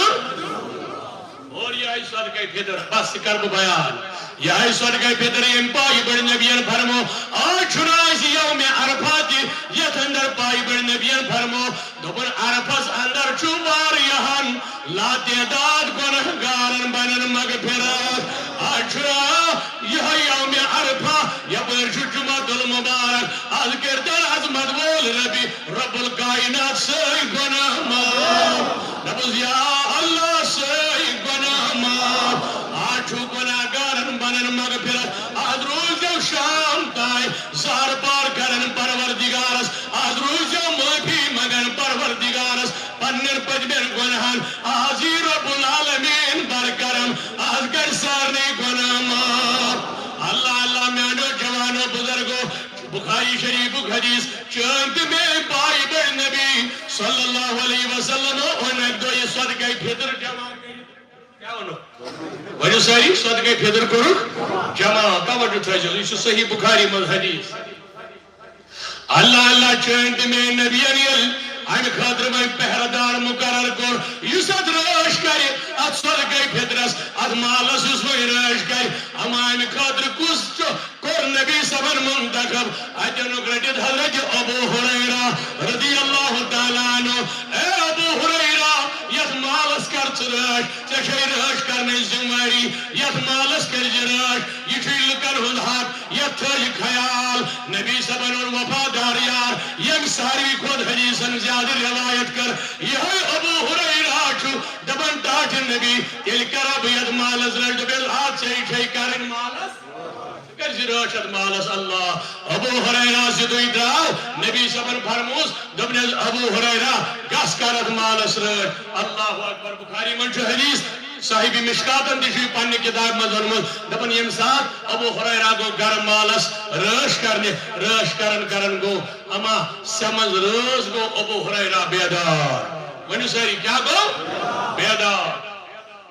اور یہ آئی صدقہ فطر بس کرب بیان یہ آئی صدقہ فطر یم پائی بڑ نبیان فرمو آج چھنائی یوم عرفاتی یت اندر پائی بڑ نبیان فرمو دبن عرفس اندر چوبار یہن لا تعداد گنہگارن بنن مغفرات آج چھنا یہ یوم عرفہ یا برشو جمعۃ المبارک آج کردر عظمت بول ربی رب الکائنات سے گناہ ماف نبوز یا اللہ سے گناہ ماف آج چھو گناہ گارن بنن مغفرت آج روز جو شام تائے زار پار کرن پروردگارس آج روز جو معافی مگن پروردگارس پنن پجبر گناہن آجی رب العالمین برکرم آج گر سارنے گناہ ماف اللہ اللہ میانو جوانو بزرگو بخاری شریف حدیث چند میں بائی بڑ نبی صلی اللہ علیہ وسلم ان ایک دو یہ صدقہ فطر جمع کری کیا انہوں وجہ ساری صدقہ فطر کرو جمع توجہ تھا جو یہ صحیح بخاری مز حدیث اللہ اللہ چند میں نبی انیل ہم خاطر میں پہردار مقرر کر اس ات رش کر ات صدقہ فطرس ات مالس اس میں رش کر ہم خاطر کس کور نبی صبر منتخب اتنک رٹت حضرت ابو ہریرہ رضی اللہ تعالیٰ عنہ اے ابو ہریرہ یت مالس کر رش ژے رش کرنے ذمہ یت مالس کر رش یہ لکن ہند حق یت تھے خیال نبی صبر اور وفادار یار یم ساری خود حدیثن زیادہ روایت کر یہ ابو ہریرہ چھو دبن تاج نبی تیل کرا بیت مالس رش دبیل ہاتھ سے کرن مالس کر رشت مالس اللہ ابو ہریرہ سے دوئی دراؤ نبی صبر فرموس دبن ابو ہریرہ گس کرت مالس رش اللہ اکبر بخاری من چھو حدیث صاحبی مشکاتن دیشوی پانی کتاب مظلمت دبن یم ساتھ ابو ہریرہ کو گرم مالس رش کرن گو اما سمز روز گو ابو ہریرہ بیدار ونی ساری کیا گو بیدار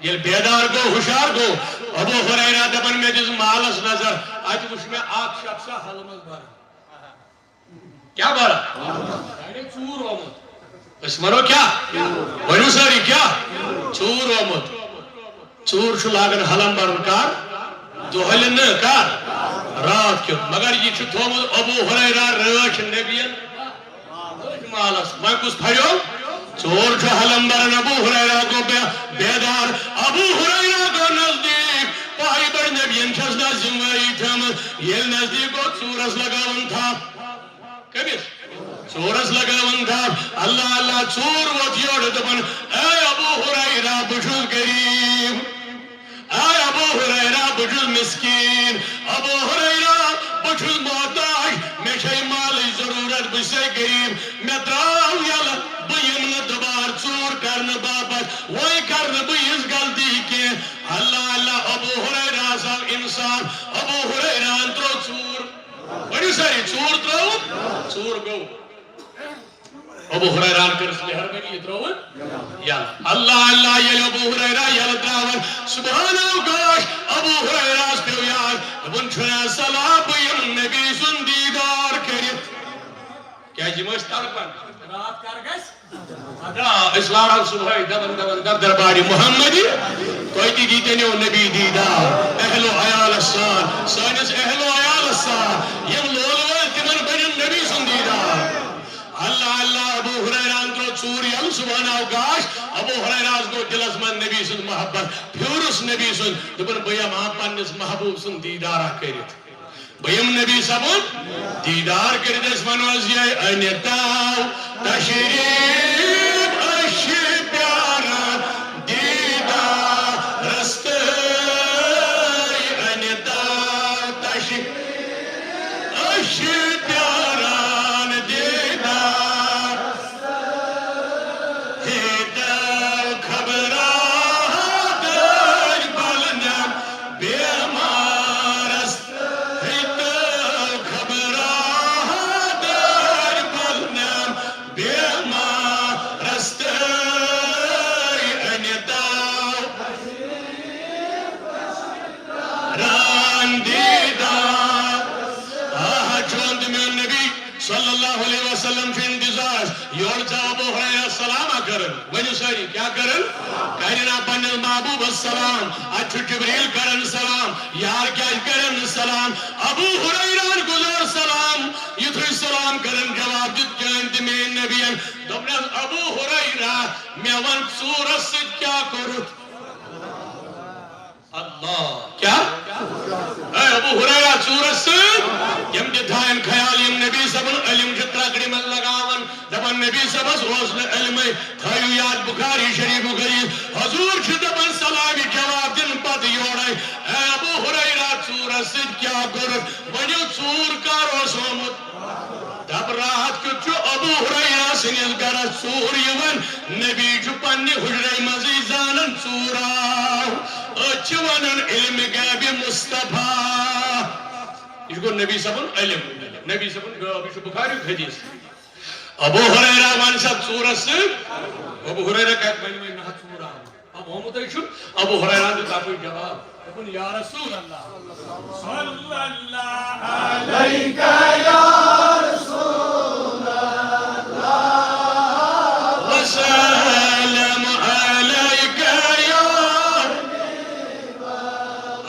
یہ بیدار گو ہوشار گو ابو ہریرہ دبن میں جس مالس نظر آج وش میں آگ شخصا حلمز بارا کیا بارا چور آمد اس مرو کیا ونی ساری کیا چور آمد چور چھو لاغن حلم برن کار دو حلن کار رات کیوں مگر یہ چھو تھومد ابو ہریرہ رش نبیان مالس میں کس پھڑیو چور چھو حلم برن ابو ہریرہ کو بیدار ابو ہریرہ کو نزدیک پائی بڑ نبیان چھسنا زمائی تھامد یہ نزدیک کو چورس لگاون تھا کبھیس چورس لگاون تھا اللہ اللہ چور وہ تھیوڑ دبن اے ابو ہریرہ بچھو گریب اے ابو ہریرہ بجھل مسکین ابو ہریرہ بجھل محتاج میں چھے مالی ضرورت بسے غریب میں دراؤ یل بیم ندبار چور کرن بابت وہی کرن بیس غلطی کے اللہ اللہ ابو ہریرہ سا انسان ابو ہریرہ انترو چور بڑی ساری چور ترو چور گو ابو ہریرہ کرس لہر میں یہ ترون یا اللہ اللہ یہ ابو ہریرہ یل تراون سبحانہ گوش ابو ہریرہ پیو یاد ون چھنا سلام بیم نبی سن دیدار کرت کیا جی مستر پر رات کر گس اسلام صبح دبن در درباری محمدی کوئی تی دیتے نیو نبی دیدار اہل و عیال السان سانس اہل و عیال السان یم لولوال تمن بنیم نبی سن دیدار اللہ اللہ ابو ہریرہ اندرو چوری ال سبحانہ گاش ابو ہریرہ کو دلس من نبی سن محبت پھیورس نبی سن دبن بیم آپ پنس محبوب سن دیدارہ کرت بیم نبی سبن دیدار کرت اس منوز یہ انتاو تشریف اشی پیاران دیدار رستے انتاو تشریف اشی پیاران دیدار ہیدر خبرات در بلنم بیمارست ہیدر خبرات در بلنم بیمارست انتاو ران دیدار چوند میں نبی صلی اللہ علیہ وسلم فی انتظار یور جا ابو ہریرہ سلام کرن ونیو ساری کیا کرن کہنا پنل محبوب السلام اچھو جبریل کرن سلام یار کیا کرن سلام ابو ہریرہ گزار سلام یہ تھوئی سلام کرن جواب جت جانت میں نبیان دبنا ابو ہریرہ میں ون سورت سے کیا کرو اللہ کیا اے ابو ہریرہ سورت سے یم جتھائن خیال یم نبی سبن علم جتراکڑی من لگاون دبن نبی سبس روزن علم تھائیو یاد بخاری شریف غریب حضور چھ دبن سلامی جواب دن پت یوڑائی اے ابو ہریرہ سورت سے کیا کرد ونیو چور کارو سومت دب رات کچھو ابو ہریرہ سنیل گرد چور یون نبی چھ پنی حجر مزی زانن چوراو اچھ ونن علم غیب مصطفیٰ یہ گو نبی صبن علم نبی صبن یہ بخاری حدیث ابو ہریرہ ون سا ژورس ابو ہریرہ کہ ون نہ ژور اب ہومت ابو ہریرہ دیت اپنے جواب دپن یا رسول اللہ صلی اللہ علیکہ یا رسول اللہ وسلم علیکہ یا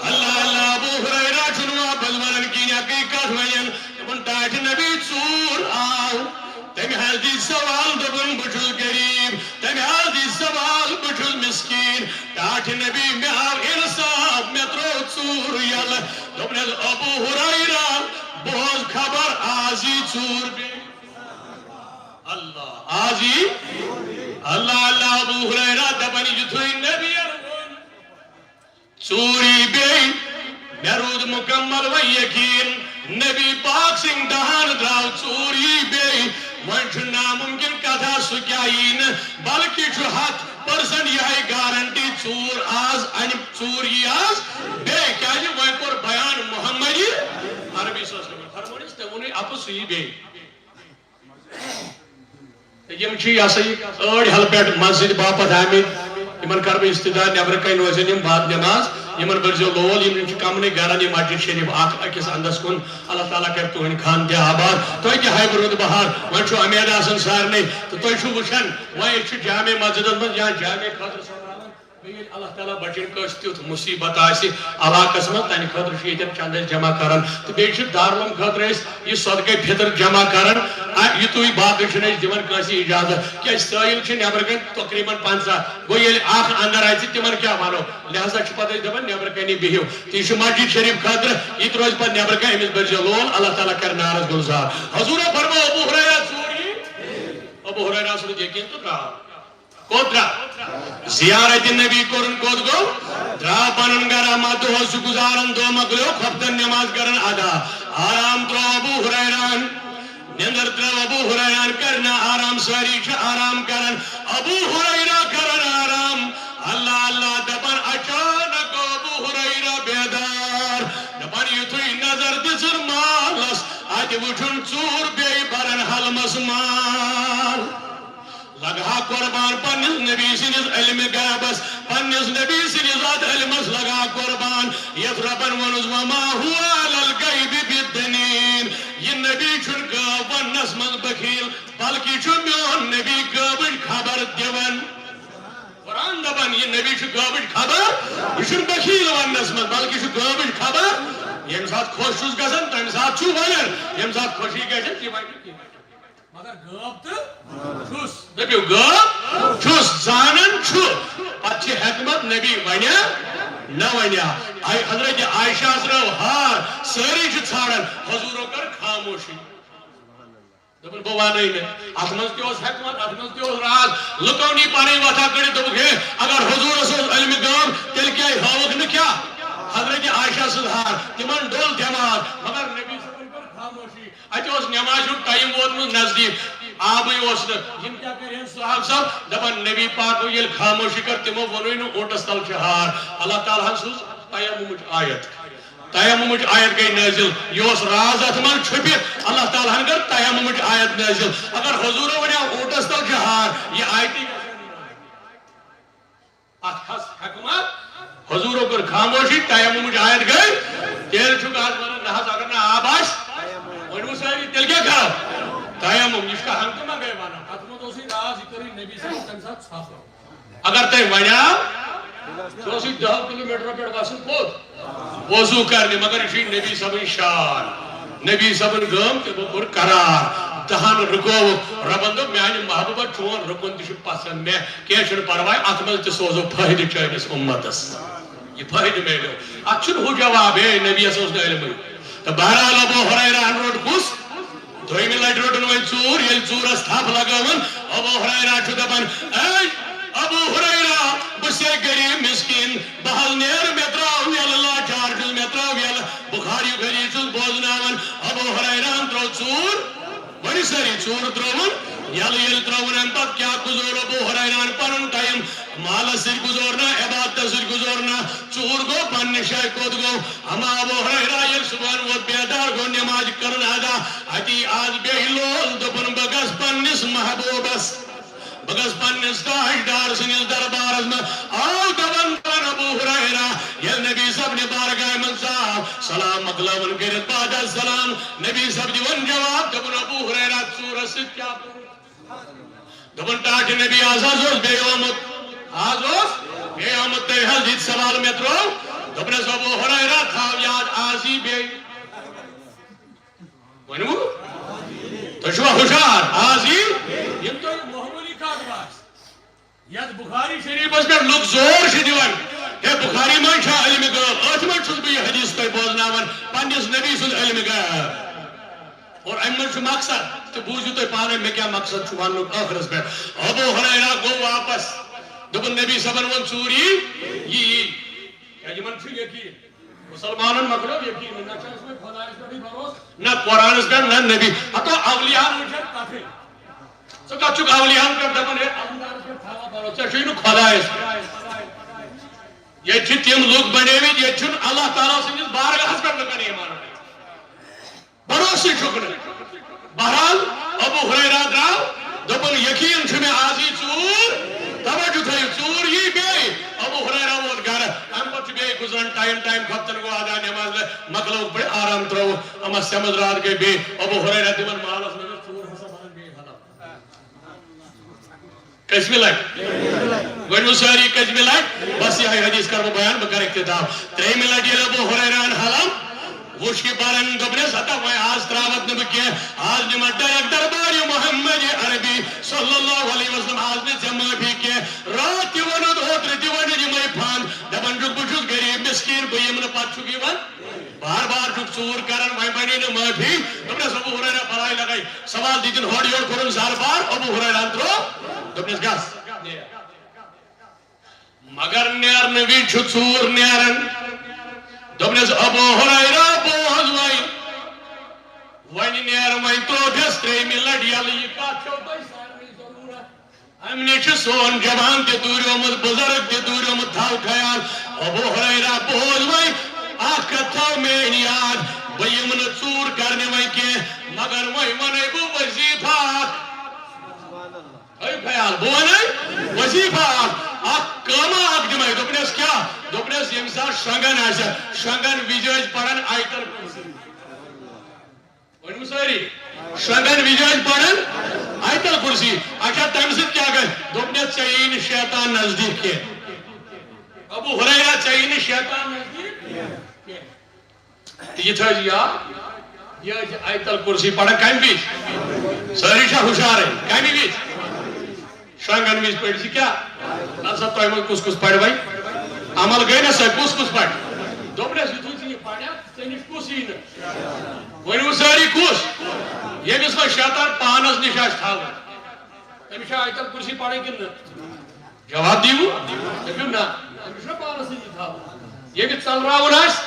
اللہ ابو ہریرہ چھنوا بزمرن کی حقیقت ونین دپن تاج نبی ژور آو تم حضی سوال دبن بچھل غریب تم حضی سوال بچھل مسکین ٹاٹ نبی میں آو انصاف میں ترو ژور یل دبن ابو ہریرہ بوز خبر آزی ژور بے اللہ آزی اللہ اللہ ابو ہریرہ دبن یتھوئی نبی ژوری بے مے رود مکمل و یقین نبی پاک سنگھ دہان دراو ژوری بے ون ناممکن کتھا سہ کیا بلکہ 100% یہ گارنٹی ژور آز ان ژور یہ آز بے کیا ون کور بیان محمدی عربی فرمونس تم ون اپ سی بے یم یہ سا أڑ حل پہ مسجد باپت آمت یمن کر بہ استدعا نبر کن روزن یم بعد نماز یمن برزو لول یم کمنے گران یہ مسجد شریف اکس اندس کن اللہ تعالیٰ کر تہند خان تہ آباد تہ تہ ہائی رود بہار ون امید آسان سارنے تو تہ وچھان وۄنۍ جامع مسجد من یا جامع خاطر اللہ تعالیٰ بچن کس تیت مصیبت آسی علاقس من تنہ خاطر یتن چند جمع کران تو بیٚیہِ دارالعلوم خاطر یہ صدقہ فطر جمع کران یتُے باقی دِوان کٲنٛسہِ اجازت کیٛازِ سٲیل نٮ۪بر کن تقریباً 50 گوٚو ییٚلہِ اکھ اندر آژِ تِمن کیٛاہ ونو لہذا چھِ پتہٕ أسۍ دپان نٮ۪بر کنے بِہِو تہٕ یہِ چھُ مسجد شریف خاطر یہِ تہِ روزِ پتہٕ نٮ۪بر کنے أمِس بٔرزیو لول اللہ تعالیٰ کر نارس گُلزار حضورو فرمو ابو ہریرہ ژوٗر ابو ہریرہ سُنٛد یقین تو درٛاو کوٚت درٛاو زیارت نبی کورن کوٚت گوٚو درٛاو پنُن گرا ما دۄہس چھُ گُزاران دۄہ مۄکلیو خۄفتن نٮ۪ماز کران ادا آرام ترٛوو ابو ہریرہن نندر ترٛٲو ابو ہریرہن کرنا آرام سٲری چھِ آرام کران ابو ہریرہ کران آرام اللہ اللہ دپان اچانک گوٚو ابو ہریرہ بیدار دپان یُتھُے نظر دِژٕن مالس اتہِ وٕچھُن ژوٗر بیٚیہِ برن حلمس مال لگا قربان پنس نبی سنس علم غیبس پنس نبی سنس ذات علمس لگا قربان یت ربن ونس وما هو على الغیب بالدنین یہ نبی چھن غیب ونس من بخیل بلکہ چھ میون نبی غیبچ خبر دِوان قرآن دپان یہ نبی چھ غیبچ خبر یہ چھن بخیل ونس من بلکہ چھ غیبچ خبر یم سات خوش چھس گژھان تمہ سات چھو ونان یم سات خوشی گژھان تی ونہِ مگر غٲب تہٕ چھُس دٔپِو غٲب چھُس زانان چھُ پتہٕ چھِ حکمت نبی ونیا نہ ونیا حضرت عائشہ ترٲو ہار سٲری چھِ ژھانڈان حضورو کر خاموشی دپن بہٕ ونے نہٕ اتھ منٛز تہِ اوس حکمت اتھ منٛز تہِ اوس راز لُکو نی پنٕنۍ وتھا کٔڑِتھ دوٚپُکھ ہے اگر حضورس اوس علمِ غٲب تیٚلہِ کیٛازِ ہٲوُکھ نہٕ کیٛاہ حضرت عائشہ سٕنٛز ہار تِمن ڈوٚل دٮ۪ماغ مگر نبی صٲبن کٔر خاموشی اتہِ اوس نٮ۪مازِ ہُنٛد ٹایم ووتمُت نزدیٖک آبٕے اوس نہٕ یِم کیٛاہ کٔرِہن صاحب صاحب دپان نبی پاکو ییٚلہِ خاموشی کٔر تِمو ووٚنُے نہٕ اوٗنٹس تل چھِ ہار اللہ تعالیٰ ہن سوٗز تیمُمٕچ آیت گئی نازل یہ اوس راز اتھ منٛز چھُپِتھ اللہ تعالیٰ ہن کٔر تیمُمٕچ آیت نازل اگر حضورو ونیو اوٗنٹس تل چھِ ہار یہِ آیتی اتھ کھس حکمت حضورو کٔر خاموشی تیمُمٕچ آیت گئی تیٚلہِ چھُکھ آز ونان نہ حظ اگر نہٕ آب آسہِ ؤنِو سٲری تیٚلہِ کیٛاہ کرو تیمم یہ ہنگتہٕ منگے ونان اتھ منٛز اوسُے راز یہِ کٔرٕن نبی صٲب تمہِ ساتہٕ ژھۄپہٕ اگر تۄہہِ ونیاو سُہ اوسُے 10 کِلومیٖٹرو پٮ۪ٹھ وسُن کوٚت وضوٗ کرنہِ مگر یہِ چھُے نبی صٲبٕنۍ شان نبی صٲبن گٲم تِمو کوٚر قرار 10 رُکووُکھ رۄبن دوٚپ میانہِ محبوبہ چون رُکُن تہِ چھُ پسنٛد مےٚ کینٛہہ چھُنہٕ پرواے اتھ منٛز تہِ سوزو فٲیدٕ چٲنِس اُمتس یہِ فٲیدٕ میلیو اتھ چھُنہٕ ہُہ جواب ہے نبیس اوس نہٕ علمٕے تہٕ بہرحال ابو ہریرہن روٚٹ کُس دوٚیمہِ لٹہِ روٚٹُن وۄنۍ ژوٗر ییٚلہِ ژوٗرس تھپھ لگٲوٕن ابو ہریرہ چھُ دپان اے ابو ہریرہ بہٕ چھُسے غریٖب مسکیٖن بہٕ حظ نیرٕ مےٚ ترٛاو یلہٕ لاچار چھُس مےٚ ترٛاو یلہٕ بُخاری حدیث چھُس بوزناوان ابو ہریرہن ترٛوو ژوٗر ؤنِو سٲری ژور ترون یل ترون ام پت کیا گزور ابو ہریران پنن ٹائم مالس سۭتۍ گزورنا عبادتس سۭتۍ گزورنا ژور گو پننہِ جایہِ کوٚت گو اما ابو ہریرہ ییٚلہِ صبحن ووت بیدار گو نماز کرن ادا اتی آز بیٚیہِ لول دوٚپُن بہٕ گژھٕ پننِس محبوبس بہٕ گژھٕ پننِس تاجدار سٕنٛدِس دربارس منٛز آو دپان ابو ہریرہ ییٚلہِ نبی صٲب نہِ بارگاہ منٛز ژاو سلام مۄکلاوان کٔرِتھ بعد السلام نبی صٲب دِوان جواب دوٚپُن ابو ہریرہ ژوٗرس سۭتۍ کیٛاہ دوٚپُن ٹاٹھہِ نبی آز حظ اوس بیٚیہِ آمُت تۄہہِ حظ یِتہِ سوال مےٚ ترٛوو دوٚپنس ابو ہریرہ تھاو یاد آز یی بیٚیہِ ؤنِوٕ تُہۍ چھُوا ہُشار آز یی یِم تۄہہِ معموٗلی کتھ باسہِ یتھ بخاری شریفس پٮ۪ٹھ لُکھ زور چھِ دِوان ہے بخاری منٛز چھا علمِ غٲب أتھۍ منٛز چھُس بہٕ یہِ حدیث تۄہہِ بوزناوان پننِس نبی سُنٛد علمِ غٲب اور امہِ منٛز چھُ مقصد تہٕ بوٗزِو تُہۍ پانے مےٚ کیٛاہ مقصد چھُ وننُک ٲخرس پٮ۪ٹھ ابو ہریرہ گوٚو واپس دوٚپُن نبی صٲبن ووٚن ژوٗر یی کیٛازِ یِمن چھُ یقیٖن مسلمانن مۄکلیو یقیٖن نہ چھُ اَسہِ وۄنۍ خۄدایس پٮ۪ٹھٕے بھروسہٕ نہ قرآنس پٮ۪ٹھ نہ نبی ہتو اولیاہن وٕچھن کتھٕے ژٕ کتھ چھُکھ اولیاہن پٮ۪ٹھ دپان ہے اولِیاہس پٮ۪ٹھ تھاوان بھروسہٕ ژےٚ چھُے نہٕ خۄدایس ییٚتہِ چھِ تِم لُکھ بنیمٕتۍ ییٚتہِ چھُنہٕ اللہ تعالیٰ سٕنٛدِس بارگاہس پٮ۪ٹھ لُکن ایمان بھروسٕے چھُکھ نہٕ بہرحال ابو ہریرہ درٛاو دوٚپُن یقیٖن چھُ مےٚ آز یی ژوٗر توجہ تھٲیِو ژوٗر یی بیٚیہِ ابو ہریرہ ووت گرٕ امہِ پتہٕ چھُ بیٚیہِ گُزران ٹایم کھۄفتن گوٚو ادا نٮ۪ماز مۄکلووُکھ بڑٕ آرام ترٛووُکھ اما سمٕجھ رات گٔے بیٚیہِ ابو ہریرہ دِوان مالس منٛز ژوٗر ہسا بنان بیٚیہِ ختم کٔژمہِ لٹہِ ؤنِو سٲری کٔژمہِ لٹہِ بس یِہے حدیث کرٕ بہٕ بیان بہٕ کرٕ اختتام ترٛیٚیمہِ لٹہِ ییٚلہِ ابو ہریرہن حلم وُچھ یہِ برن دوٚپنس ہتا وۄنۍ آز تراوتھ نہٕ بہٕ کینٛہہ آز نِمن ڈایریکٹ دربارِ محمد عربی صلی اللہ علیہ وسلم آز نہٕ ژےٚ معٲفی کینٛہہ رات تہِ ووٚنُتھ اوترٕ تہِ وۄنۍ یِمے فن دپان چھُکھ بہٕ چھُس غریٖب مسکیٖن بہٕ یِمہٕ نہٕ پتہٕ چھُکھ یِوان بار بار چھُکھ ژوٗر کران وۄنۍ بنے نہٕ معٲفی دوٚپنس ابو ہریرہ بلاے لگے سوال دِتِن ہورٕ یورٕ کوٚرُن زار بار ابو ہریرہن ترٛوو دوٚپنس گژھ مگر نیرنہٕ وِزِ چھُ ژوٗر نیران دوٚپنس ابو ہریرہ بوز وۄنۍ نیرٕ وۄنۍ ترٛووہس ترٛیٚیمہِ لٹہِ یلہٕ یہِ کتھ چھو تۄہہِ سارنٕے ضروٗرت امہِ نِش چھُ سون جوان تہِ دوٗریومُت بُزرگ تہِ دوٗریومُت تھاو خیال ابو ہریرہ بوز وۄنۍ اکھ کتھ تھاو میٲنۍ یاد بہٕ یِمہٕ نہٕ ژوٗر کرنہِ وۄنۍ کینٛہہ مگر وۄنۍ ونے بہٕ وظیٖفہٕ اکھ تھٲیِو خیال بہٕ ونے وظیٖفہٕ اکھ کٲمہ اکھ دِمے دوٚپنس کیٛاہ دوٚپنس ییٚمہِ ساتہٕ شۄنٛگان آسہِ شۄنٛگان وِزِ ٲسۍ پران آیتل کُرسی ؤنِو سٲری شۄنٛگان وِزِ ٲسۍ پران آیتل کُرسی اچھا تمہِ سۭتۍ کیٛاہ گژھِ دوٚپنس ژےٚ یی نہٕ شیطان نزدیٖک کینٛہہ ابو ہریرہ ژےٚ یی نہٕ شیطان نزدیٖک کینٛہہ تہٕ یہِ تھٲیزِ یاد یہِ ٲسۍ آیتل کُرسی پران کمہِ وِزِ سٲری چھا ہُشارٕے کمہِ وِزِ شۄنٛگان وِزِ پٔرۍ زِ کیٛاہ نسا تۄہہِ منٛز کُس کُس پرِ وۄنۍ عمل گٔے نا سۄ کُس کُس پرِ دوٚپنس یِتھُے ژٕ یہِ پرکھ ژےٚ نِش کُس یی نہٕ ؤنِو سٲری کُس ییٚمِس وۄنۍ شیطان پانس نِش آسہِ تھاوُن تٔمِس چھا آیتل کُرسی پرٕنۍ کِنہٕ نہٕ جواب دِیِو دٔپِو نہ تٔمِس چھُنہ پانس نِش تھاوُن ییٚمِس ژلراوُن آسہِ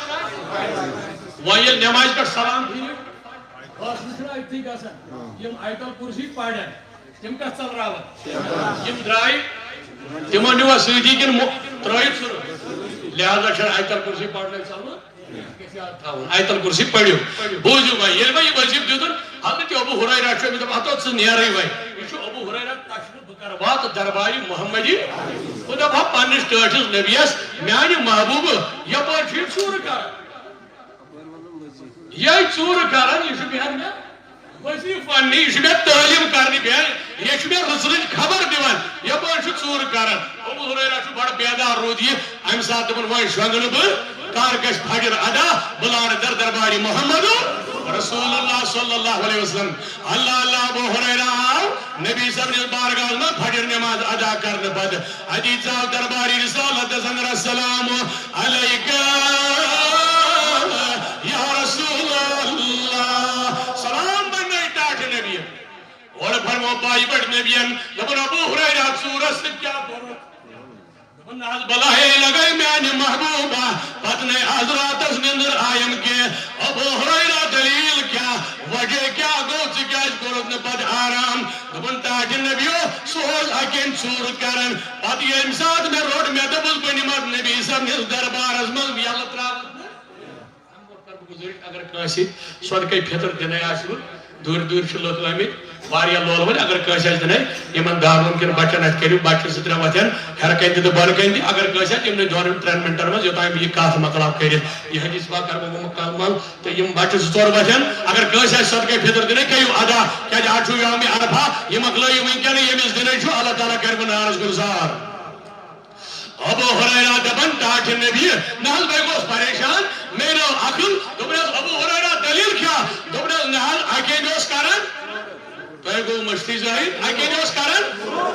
وۄنۍ ییٚلہِ نٮ۪مازِ پٮ۪ٹھ سلام پھِرِو فٲصلہٕ چھُنہ أتھی گژھان یِم آیتل کُرسی پرن تِم کتھ ژلراون یِم درٛاے تِمو نیوٗوا سۭتی کِنہٕ ترٲیِتھ ژھٕنُن لہذا چھنہٕ آیتل کُرسی پرنٕے ژلُن آیتل کُرسی پٔرِو بوٗزِو وۄنۍ ییٚلہِ وۄنۍ یہِ وظیٖفہٕ دِتُن حضرت ابو ہریرہ چھُ أمِس دوٚپ ہتو ژٕ نیرٕے وۄنۍ یہِ چھُ ابو ہریرہ تشریٖف بہٕ کرٕ واتہٕ دربارِ محمدی بہٕ دپہٕ ہا پننِس ٹٲٹھِس نبیَس میانہِ محبوٗبہٕ یپٲرۍ چھُ یہِ ژوٗرٕ کران یہِ ژوٗرٕ کران یہِ چھُ بیٚہن مےٚ وظیٖفہٕ وننہِ یہِ چھُ مےٚ تعلیٖم کرنہِ بیٚہن یہِ چھُ مےٚ رٕژرٕچ خبر دِوان یپٲرۍ چھُ ژوٗرٕ کران ابو ہریرہ چھُ بڑٕ بیدار روٗد یہِ امہِ ساتہٕ دوٚپُن وۄنۍ شۄنٛگہٕ نہٕ بہٕ کر گژھِ فجر ادا بہٕ لارٕ دربارِ محمد رسول اللہ صلی اللہ علیہ وسلم اللہ اللہ ابو ہریرہ آو نبی صاحب نِس بارگاہس منٛز فجر نٮ۪ماز ادا کرنہٕ پتہٕ اتی ژاو دربارِ رسالت السلام علیکہ یا رسول اللہ سلام بننے ٹاٹھہِ نبی اور فرمو پائی پٮ۪ٹھ نبیَن دوٚپُن ابو ہریرہ ژوٗرس سۭتۍ کیٛاہ کوٚرُتھ دوٚپُن نہ حظ بلاے لگے میانہِ محبوٗبہ پتہٕ نَے آز راتس نِندٕر آیم کینٛہہ ابو ہریرہ دلیٖل کیٛاہ وجہ کیٛاہ گوٚو ژٕ کیٛازِ کوٚرُتھ نہٕ پتہٕ آرام ژوٗر کران پتہٕ ییٚمہِ ساتہٕ مےٚ روٚٹ مےٚ دوٚپُس بہٕ نِمَکھ نبی صٲبنِس دربارس منٛز یلہٕ ترٛاونہٕ اگر کٲنٛسہِ صدقے فطر دِنٕے آسہِ دوٗرِ دوٗرِ چھِ لُکھ آمٕتۍ واریاہ لولوٕنۍ اگر کٲنٛسہِ آسہِ دِنٕے یِمن دارون کٮ۪ن بچن اَتھِ کٔرِو بچہِ زٕ ترٛےٚ وۄتھن ہیرٕ کَنہِ تہِ تہٕ بۄنہٕ کَنہِ تہِ اگر کٲنٛسہِ آسہِ یِمنٕے 2-3 مِنٹن منٛز یوٚتام بہٕ یہِ کتھ مۄکلاو کٔرِتھ یہِ حدیث پاک کرٕ بہٕ مُکمل تہٕ یِم بچہِ 2-4 وۄتھن اگر کٲنٛسہِ آسہِ صدقے فطر دِنٕے کٔرِو ادا کیٛازِ آز چھُ یومِ عرفہ یہِ مۄکلٲیِو وٕنکٮ۪نٕے ییٚمِس دِنٕے چھُ اللہ تعالیٰ کرِ بہٕ نارس گُلزار ابو ہریرہ دپان ٹاٹھ نبی نہ حظ بہٕ گوس پریشان مےٚ نو عقل دوٚپُن حظ ابو ہریرہ دلیٖل کیٛاہ دوٚپُن حظ نہ حظ اکے دۄہ اوس کران تۄہہِ گوٚو مٔشتٕے ظٲہِر اکے دۄہ اوس کران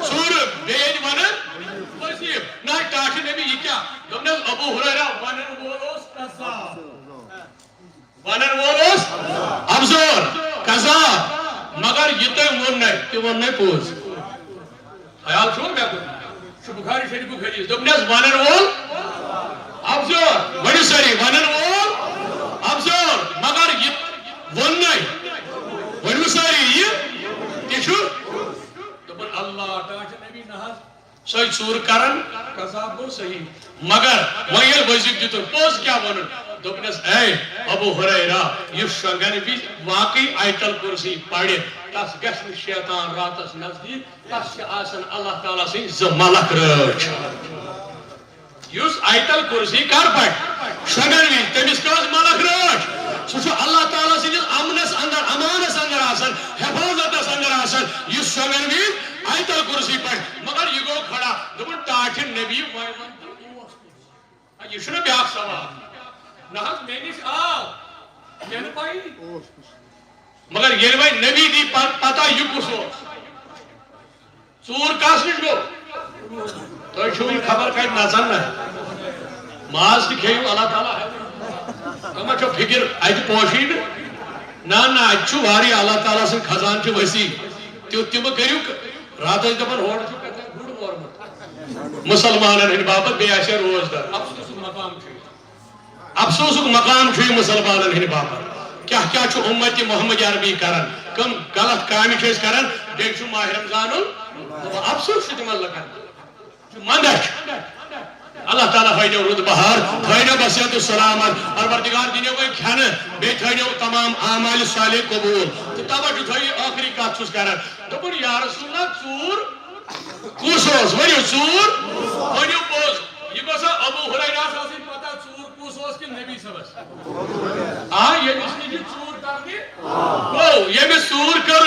ژوٗرٕ بیٚیہِ ٲدۍ ونان وصیٖف نہ حظ ٹاٹھ نبی یہِ کیٛاہ دوٚپُن حظ ابو ہریرہ ونن وول اوس قذاب ونن وول اوس افضور قذاب مگر یہِ تٔمۍ ووٚننَے تہِ ووٚننَے پوٚز خیال چھُوا مےٚ کوٚر بخاری شریفُک حدیث دوٚپُن حظ ونن وول افضور ؤنِو سٲری ونن وول افضور مگر یہِ ووٚننَے ؤنِو سٲری یہِ تہِ چھُ دوٚپُن اللہ ٹاٹھ نبی نہ حظ سۄے ژوٗر کران قذاب گوٚو صحیح مگر وۄنۍ ییٚلہِ وظیٖفہٕ دِتُن پوٚز کیٛاہ ووٚنُن دوٚپنس اے ابو ہریرہ یُس شۄنٛگن وِزِ واقعی آیتل کُرسی پرِ تس گژھِ نہٕ شیطان راتس نزدیٖک تس چھِ آسان اللہ تعالیٰ سٕنٛدۍ 2 ملک رٲچھ یُس آیتل کُرسی کر پرِ شۄنٛگن وِزِ تٔمِس کٔژ ملک رٲچھ سُہ چھُ اللہ تعالیٰ سٕنٛدِس امنس اندر امانس اندر آسان حفاظتس اندر آسان یُس شۄنٛگن وِزِ آیتل کُرسی پرِ مگر یہِ گوٚو کھڑا دوٚپُن ٹاٹھِ نبی یہِ چھُنہ بیٛاکھ سوال نہ حظ مےٚ نِش آو مےٚ نہٕ پَیی مگر ییٚلہِ وۄنۍ نبی دی پتہ یہِ کُس اوس ژوٗر کس نِش گوٚو تۄہہِ چھُو یہِ خبر کتہِ نژان نہ ماز تہِ کھیٚیِو اللہ تعالیٰ تۄہہِ ما چھو فِکر اتہِ پوشی نہ نہ اتہِ چھُ واریاہ اللہ تعالیٰ سٕنٛدۍ خزانہٕ چھِ ؤسیع تیُتھ تہِ مہٕ کٔرِو راتس ٲسۍ دپان ہورٕ چھُ کتٮ۪ن گُر مورمُت مُسلمانن ہٕنٛدِ باپتھ بیٚیہِ آسہِ ہا روزدار افسوسُک مقام چھُ افسوسُک مقام چھُ یہِ مُسلمانن ہٕنٛدِ باپتھ کیٛاہ کیٛاہ چھُ اُمتِ محمد عربی کران کم غلط کامہِ چھِ أسۍ کران بیٚیہِ چھُ ماہِ رمضانُن افسوس چھُ تِمن لُکن منٛدچھ اللہ تعالیٰ تھٲینو رُت بہار تھٲینو بصیحت و سلامت پروردگار دِنو وۄنۍ کھٮ۪نہٕ بیٚیہِ تھٲینو تمام اعمالِ صالح قبوٗل تہٕ توجہ تھٲیِو ٲخری کتھ چھُس کران دوٚپُن یا رسول اللہ ژوٗر کُس اوس ؤنِو ژوٗر ؤنِو پوٚز یہِ گوٚژھا ابو ہریرہس آسٕنۍ پتہ ژوٗر کُس اوس کِنہٕ نبی صٲبس ییٚمِس نِش یہِ ژوٗر کرنہِ گوٚو ییٚمِس ژوٗر کٔر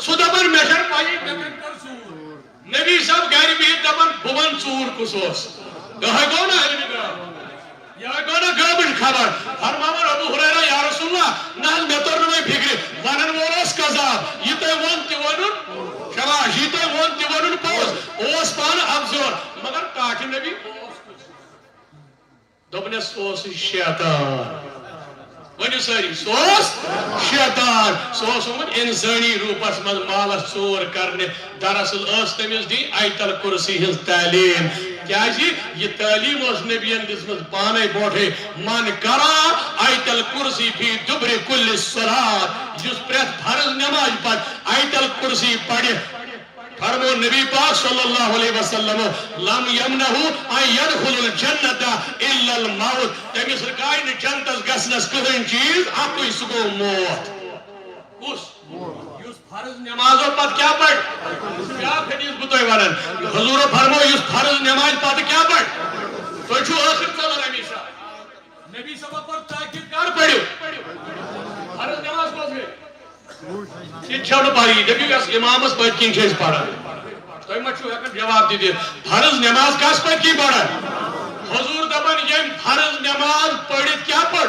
سُہ دپان مےٚ چھنہٕ پَیی مےٚ کَتہِ کٔر ژوٗر نبی صٲب گرِ بِہِتھ دپان بہٕ وَنہٕ ژوٗر کُس اوس یِہوٚے گوٚو نا علمِ غٲب یِہوٚے گوٚو نا غٲبٕچ خبر فرماوان ابو ہریرہ یا رسول اللہ نہ حظ مےٚ توٚر نہٕ وۄنۍ فِکرِ ونن وول اوس قذاب یہِ تۄہہِ ووٚن تہِ ووٚنُن شاباش یہِ تۄہہِ ووٚن تہِ ووٚنُن پوٚز اوس پانہٕ افضور مگر ٹاٹھِ نبی دوٚپنس اوس شیطان ؤنِو سٲری سُہ اوس شیطان سُہ اوس آمُت اِنسٲنی روٗپس منٛز مالس ژوٗر کرنہِ دراصل ٲس تٔمِس دِنۍ آیتل کُرسی ہٕنٛز تعلیٖم کیٛازِ یہِ تعلیٖم اوس نبین دِژمٕژ پانے برونٹھٕے من کرا آیتل کُرسی فی دُبرِ کُلہِ صلات یُس پرٛٮ۪تھ فرض نٮ۪مازِ پتہٕ آیتل کُرسی پرِ فرمو نبی پاک صلی اللہ علیہ وسلم لم یمنہو ان یدخل الجنت الا الموت تٔمِس رُکایہِ نہٕ جنتس گژھنس کٕہٕنۍ چیٖز اکُے سُہ گوٚو موت کُس یُس فرض نٮ۪مازو پتہٕ کیٛاہ پرِ بیٛاکھ حدیث بہٕ تۄہہِ ونان حضوٗرو فرمو یُس فرض نٮ۪مازِ پتہٕ کیٛاہ پرِ تُہۍ چھُو ٲخر ژلان ہمیشہ نبی صٲبو کوٚر تاکید کر پٔرِو فرض نٮ۪ماز کۄس گٔے تہِ چھو نہٕ پَیی دٔپِو یۄس اِمامس پٔتۍ کِنۍ چھِ أسۍ پران تُہۍ ما چھِو ہٮ۪کان جواب تہِ دِتھ فرض نٮ۪ماز کس پٔتۍ کِنۍ پران حضوٗر دپان ییٚمۍ فرض نٮ۪ماز پٔرِتھ کیٛاہ پٔر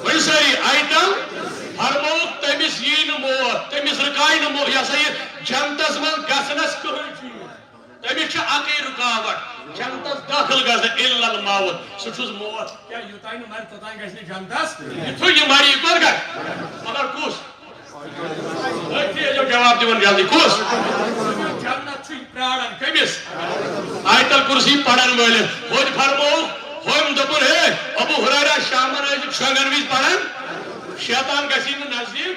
ؤنِو سٲری آیتل فرمووُکھ تٔمِس یی نہٕ موت تٔمِس رُکایہِ نہٕ موت یہِ ہسا یہِ جنتس منٛز گژھنس کٕہٕنۍ چیٖز تٔمِس چھِ اکٕے رُکاوٹ جنتس دٲخل گژھنہٕ الا الموت سُہ چھُس موت کیٛاہ یوٚتانۍ نہٕ مرِ توٚتانۍ گژھِ نہٕ جنتس یِتھُے یہِ مرِ یہِ کوٚت گژھِ مگر کُس جواب دِوان جلدی کُس جنت چھُ پرٛاران کٔمِس آیتل کُرسی پرن وٲلِس ہوٚتہِ فرمووُکھ ہوٚمۍ دوٚپُن ہے ابو ہریرہ شامن ٲسِکھ شۄنٛگن وِزِ پران شیطان گژھی نہٕ نزدیٖک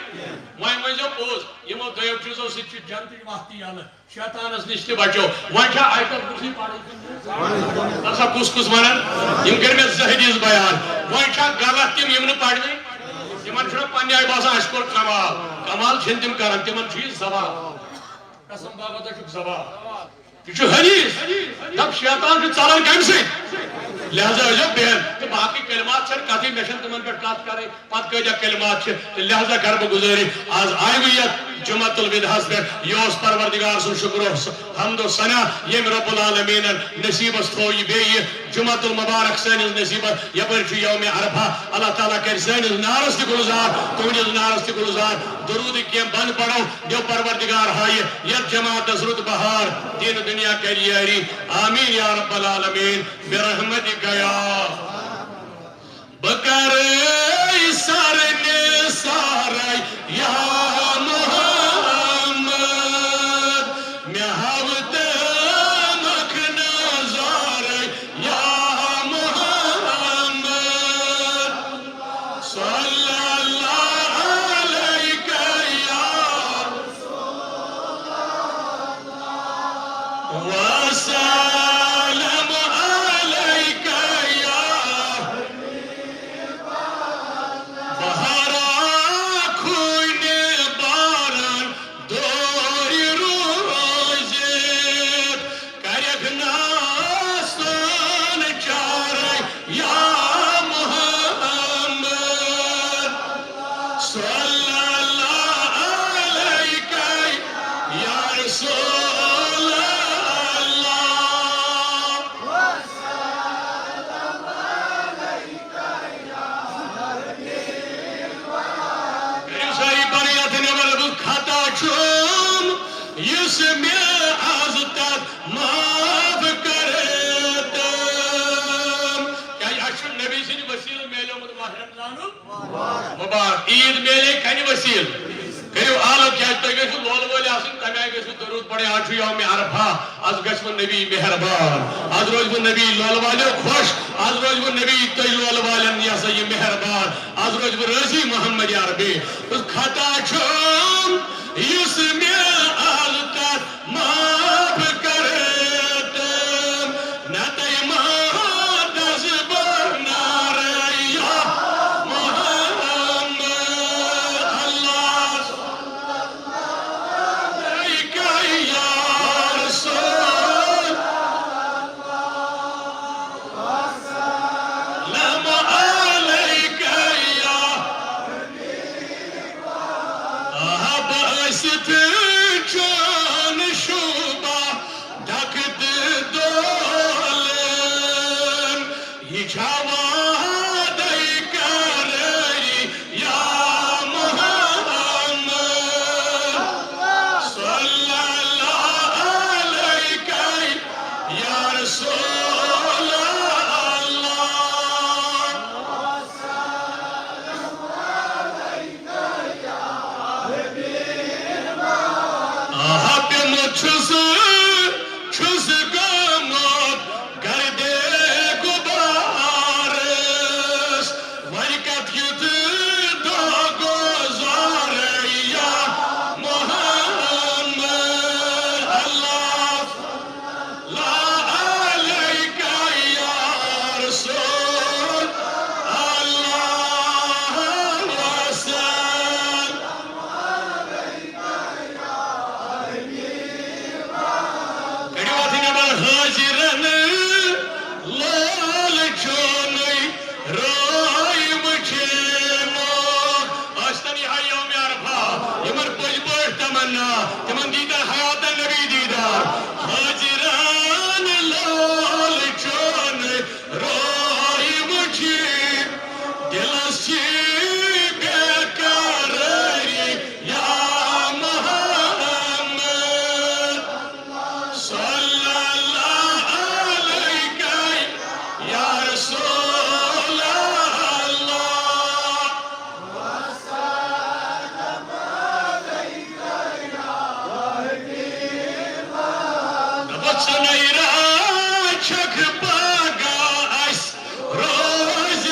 وۄنۍ ؤنۍزیو پوٚز یِمو دۄیو چیٖزو سۭتۍ چھِ جنتٕچ وَتھ تہِ یَلہٕ شیطانس نِش تہِ بچو وۄنۍ چھا آیتل کُرسی پرٕنۍ ہسا کُس کُس وَنان یِم کٔرۍ مےٚ زٕ حدیٖث بیان وۄنۍ چھا غلط تِم یِم نہٕ پرنٕے تِمن چھُنہ پننہِ آیہِ باسان اَسہِ کوٚر کمال کمال چھِنہٕ تِم کران تِمن چھُ یہِ زوال قسم بابا تۄہہِ چھُکھ زوال یہ چھُ حدیٖث دپ شیطان چھُ ژلان کمہِ سۭتۍ لہذا ٲسۍزیو بہن تہٕ باقٕے کلمات چھنہٕ کتھٕے مےٚ چھنہٕ تِمن پٮ۪ٹھ کتھ کرٕنۍ پتہٕ کۭتیاہ کلمات چھِ تہٕ لہذا کرٕ بہٕ گُزٲرِش آز آیہِ بہٕ یتھ جمعۃ الوداعس پٮ۪ٹھ یہِ اوس پروردگار سُنٛد شُکر حمد و ثنا ییٚمۍ رۄب العالمیٖنن نصیٖبس تھوو یہِ بیٚیہِ یہِ جمعۃ المبارک سٲنِس نصیٖبس یپٲرۍ چھُ یومِ عرفہ اللہ تعالیٰ کرِ سٲنِس نارس تہِ گُلزار تُہنٛدِس نارس تہِ گُلزار درودٕکۍ کینٛہہ بند پڑو دِو پروردگار ہایہِ یتھ جماعتس رُت بہار دیٖنہٕ دُنیا کرِ یٲری آمیٖن یا رب العالمیٖن برحمتک یا بہٕ کرٕ سارنہِ سارے یا محمد مےٚ ہاو تمکھ نظارے یا محمد صلی اللہ علیکہ یا وسلم علیکہ یا بہارا خوٗنہِ باران دورِ روزِتھ کَرٮ۪کھ ناستان چارے یا محمد صلی اللہ علیکہ یا رسول اللہ کٔرِو سٲری پنٕنۍ اَتھٕ نٮ۪بر بہٕ خطا چھُم یُس مےٚ آز تتھ معاف کٔرِتھ کیٛازِ اَسہِ چھُ نبی سٕنٛدِ ؤسیٖلہٕ میلیومُت ماہ رمضانُک مُبارک عیٖد میلے کَنہِ ؤسیٖلہٕ کٔرِو عالم کیٛازِ تُہۍ گٔژھِو لولہٕ وٲلۍ آسٕنۍ تَمہِ آیہِ گٔژھِو درود پڑٕنۍ آز چھُ یومِ عرفہ آز گژھِ وۄنۍ نبی مہربان آز روزِ وۄنۍ نبی لولہٕ والیو خۄش آز روزِ وۄنۍ نبی تُہۍ لولہٕ والٮ۪ن یہِ ہسا یہِ مہربان آز روزِ وۄنۍ رٲضی محمد عربی خطا چھُم یُس مےٚ آز تتھ معاف کٔرِتھ نتہٕ ماتس بہٕ نعرے یا محمد اللہ علیکہ یا رسول لم علیکہ یا آب ٲسِتھ چون شوٗبہ ڈھکتہٕ دولن یہِ چھا وعدے قرٲری یا محمد صلی اللہ علیکہ یا رسول اللہ پیوٚمُت چھُس گوٚمُت گردِ غُبارس وۄنۍ کتھ یُتھ دۄہ گُزارے یا محمد اللہ علیکہ یا رسول اللہ وسلم کٔرِو اَتھٕ نٮ۪بر حٲضِرن لول چونُے رٲے وٕچھنُک ٲسۍتن یِہوٚے یومِ عرفہ یِمن پٔزۍ پٲٹھۍ تمنا تِمن دیٖتن حیاتن نبی دیٖدار حٲضِرن لول چونُے رٲے وٕچھِتھ دِلس چھِ بے قرٲری یا محمد صلی اللہ علیکہ یا رسول اللہ دوٚپُکھ ژٕ نَے چھکھ پگاہ اَسہِ روزِ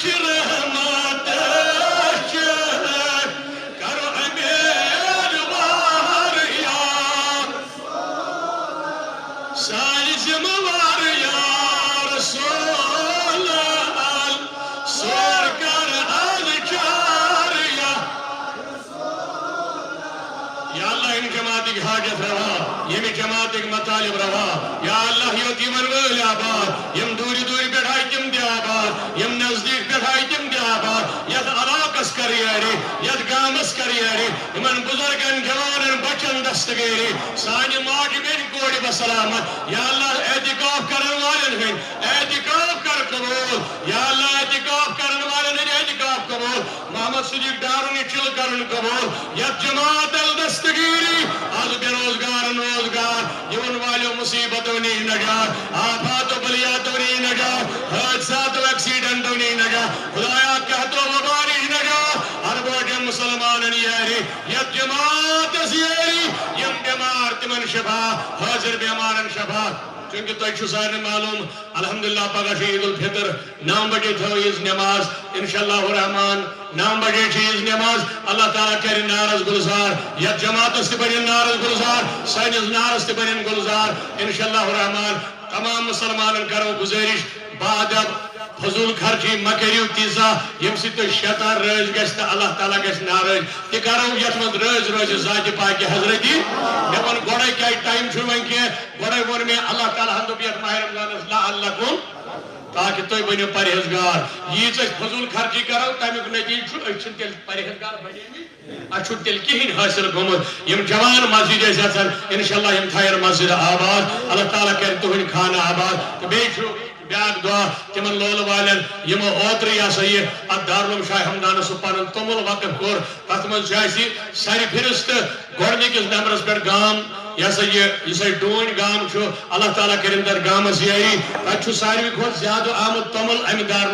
رحمت کرو امید وار یا ساری ذموار یا رسول سور کر اذکار یا اللہ ان جماعت کی حاجت روا یم جماعت کی مطالب روا یا اللہ یوت یمن وٲلۍ آباد یم دوری دوری پٮ۪ٹھ آیہِ تِم تہِ آباد یم نزدیٖک پٮ۪ٹھ آیہِ تِم تہِ آباد یتھ علاقس کر یٲری یتھ گامس کر یٲری یمن بزرگن جوانن بچن دستگیری سانہِ ماجہِ بیٚنہِ کورِ بسلامت یا اللہ اعتکاف کرن والٮ۪ن ہٕنٛدۍ اعتکاف کر قبوٗل یا اللہ اعتکاف کرن والٮ۪ن ہٕنٛدۍ اعتکاف قبوٗل محمد صدیق ڈارُن یہِ چِل کرن قبوٗل یتھ جماعت دستگیری آز بے روزگار روزگار یمن والیو مصیبتوں نی نجات آفاتو بلیاتوں نی نجات حادثاتو ایکسیڈنٹوں نی نجات خدایا کہتو وباری نجات ہر بوجھ مسلمانن یاری یت جماعت یاری یم بیمار تمن شفا حاضر بیمارن شفا چونکہ تۄہہِ چھُ سارنٕے معلوم الحمدللہ پگہ چھِ عید الفطر 9 بجے تھٲو عیٖذ نٮ۪ماز انشاءاللہ الرحمان 9 بجے چھِ عیٖذ نٮ۪ماز اللہ تعالیٰ کرِ نارس گُلزار یتھ جماعتس تہِ بنن نارس گُلزار سٲنِس نارس تہِ بنن گُلزار انشاءاللہ الرحمان تمام مسلمانن کرو گزٲرِش بادب فضول خرچی مہ کٔرِو تیٖژاہ ییٚمہِ سۭتۍ تۄہہِ شیطان رٲضۍ گژھِ تہٕ اللہ تعالیٰ گژھِ ناراض تہِ کرو یتھ منٛز رٲضۍ روزِ ذاتہِ پاکہِ حضرتی مےٚ ووٚن گۄڈے کیٛازِ ٹایم چھُنہٕ وۄنۍ کینٛہہ گۄڈے ووٚن مےٚ اللہ تعالیٰ ہن دوٚپ یتھ ماہِ رمضانس لعلکم تاکہ تُہۍ بٔنِو پرہیزگار ییٖژ أسۍ فضول خرچی کرو تمیُک نتیجہ چھُ أسۍ چھِنہٕ تیٚلہِ پرہیزگار بنیمٕتۍ اَسہِ چھُنہٕ تیٚلہِ کِہیٖنۍ حٲصِل گوٚمُت یِم جوان مسجد ٲسۍ یژھان انشاءاللہ یِم تھاین مسجد آباد اللہ تعالیٰ کرِ تُہٕنٛدۍ خانہٕ آباد تہٕ بیٚیہِ چھُ بیاکھ دعا تمن لولہٕ والٮ۪ن یِمو اوترٕ یہِ ہسا یہِ اتھ دارالعلوم شاہ ہمدانس سُہ پنُن توٚمُل وقف کوٚر تتھ منٛز چھُ اَسہِ سرِ فہرست گۄڈنِکِس نمبرس پٮ۪ٹھ گام یہِ ہسا یہِ یُس اَسہِ ڈوٗنۍ گام چھُ اللہ تعالیٰ کٔرِنۍ تتھ گامس یٲری تتہِ چھُ ساروی کھۄتہٕ زیادٕ آمُت توٚمُل امہِ دارالعلوم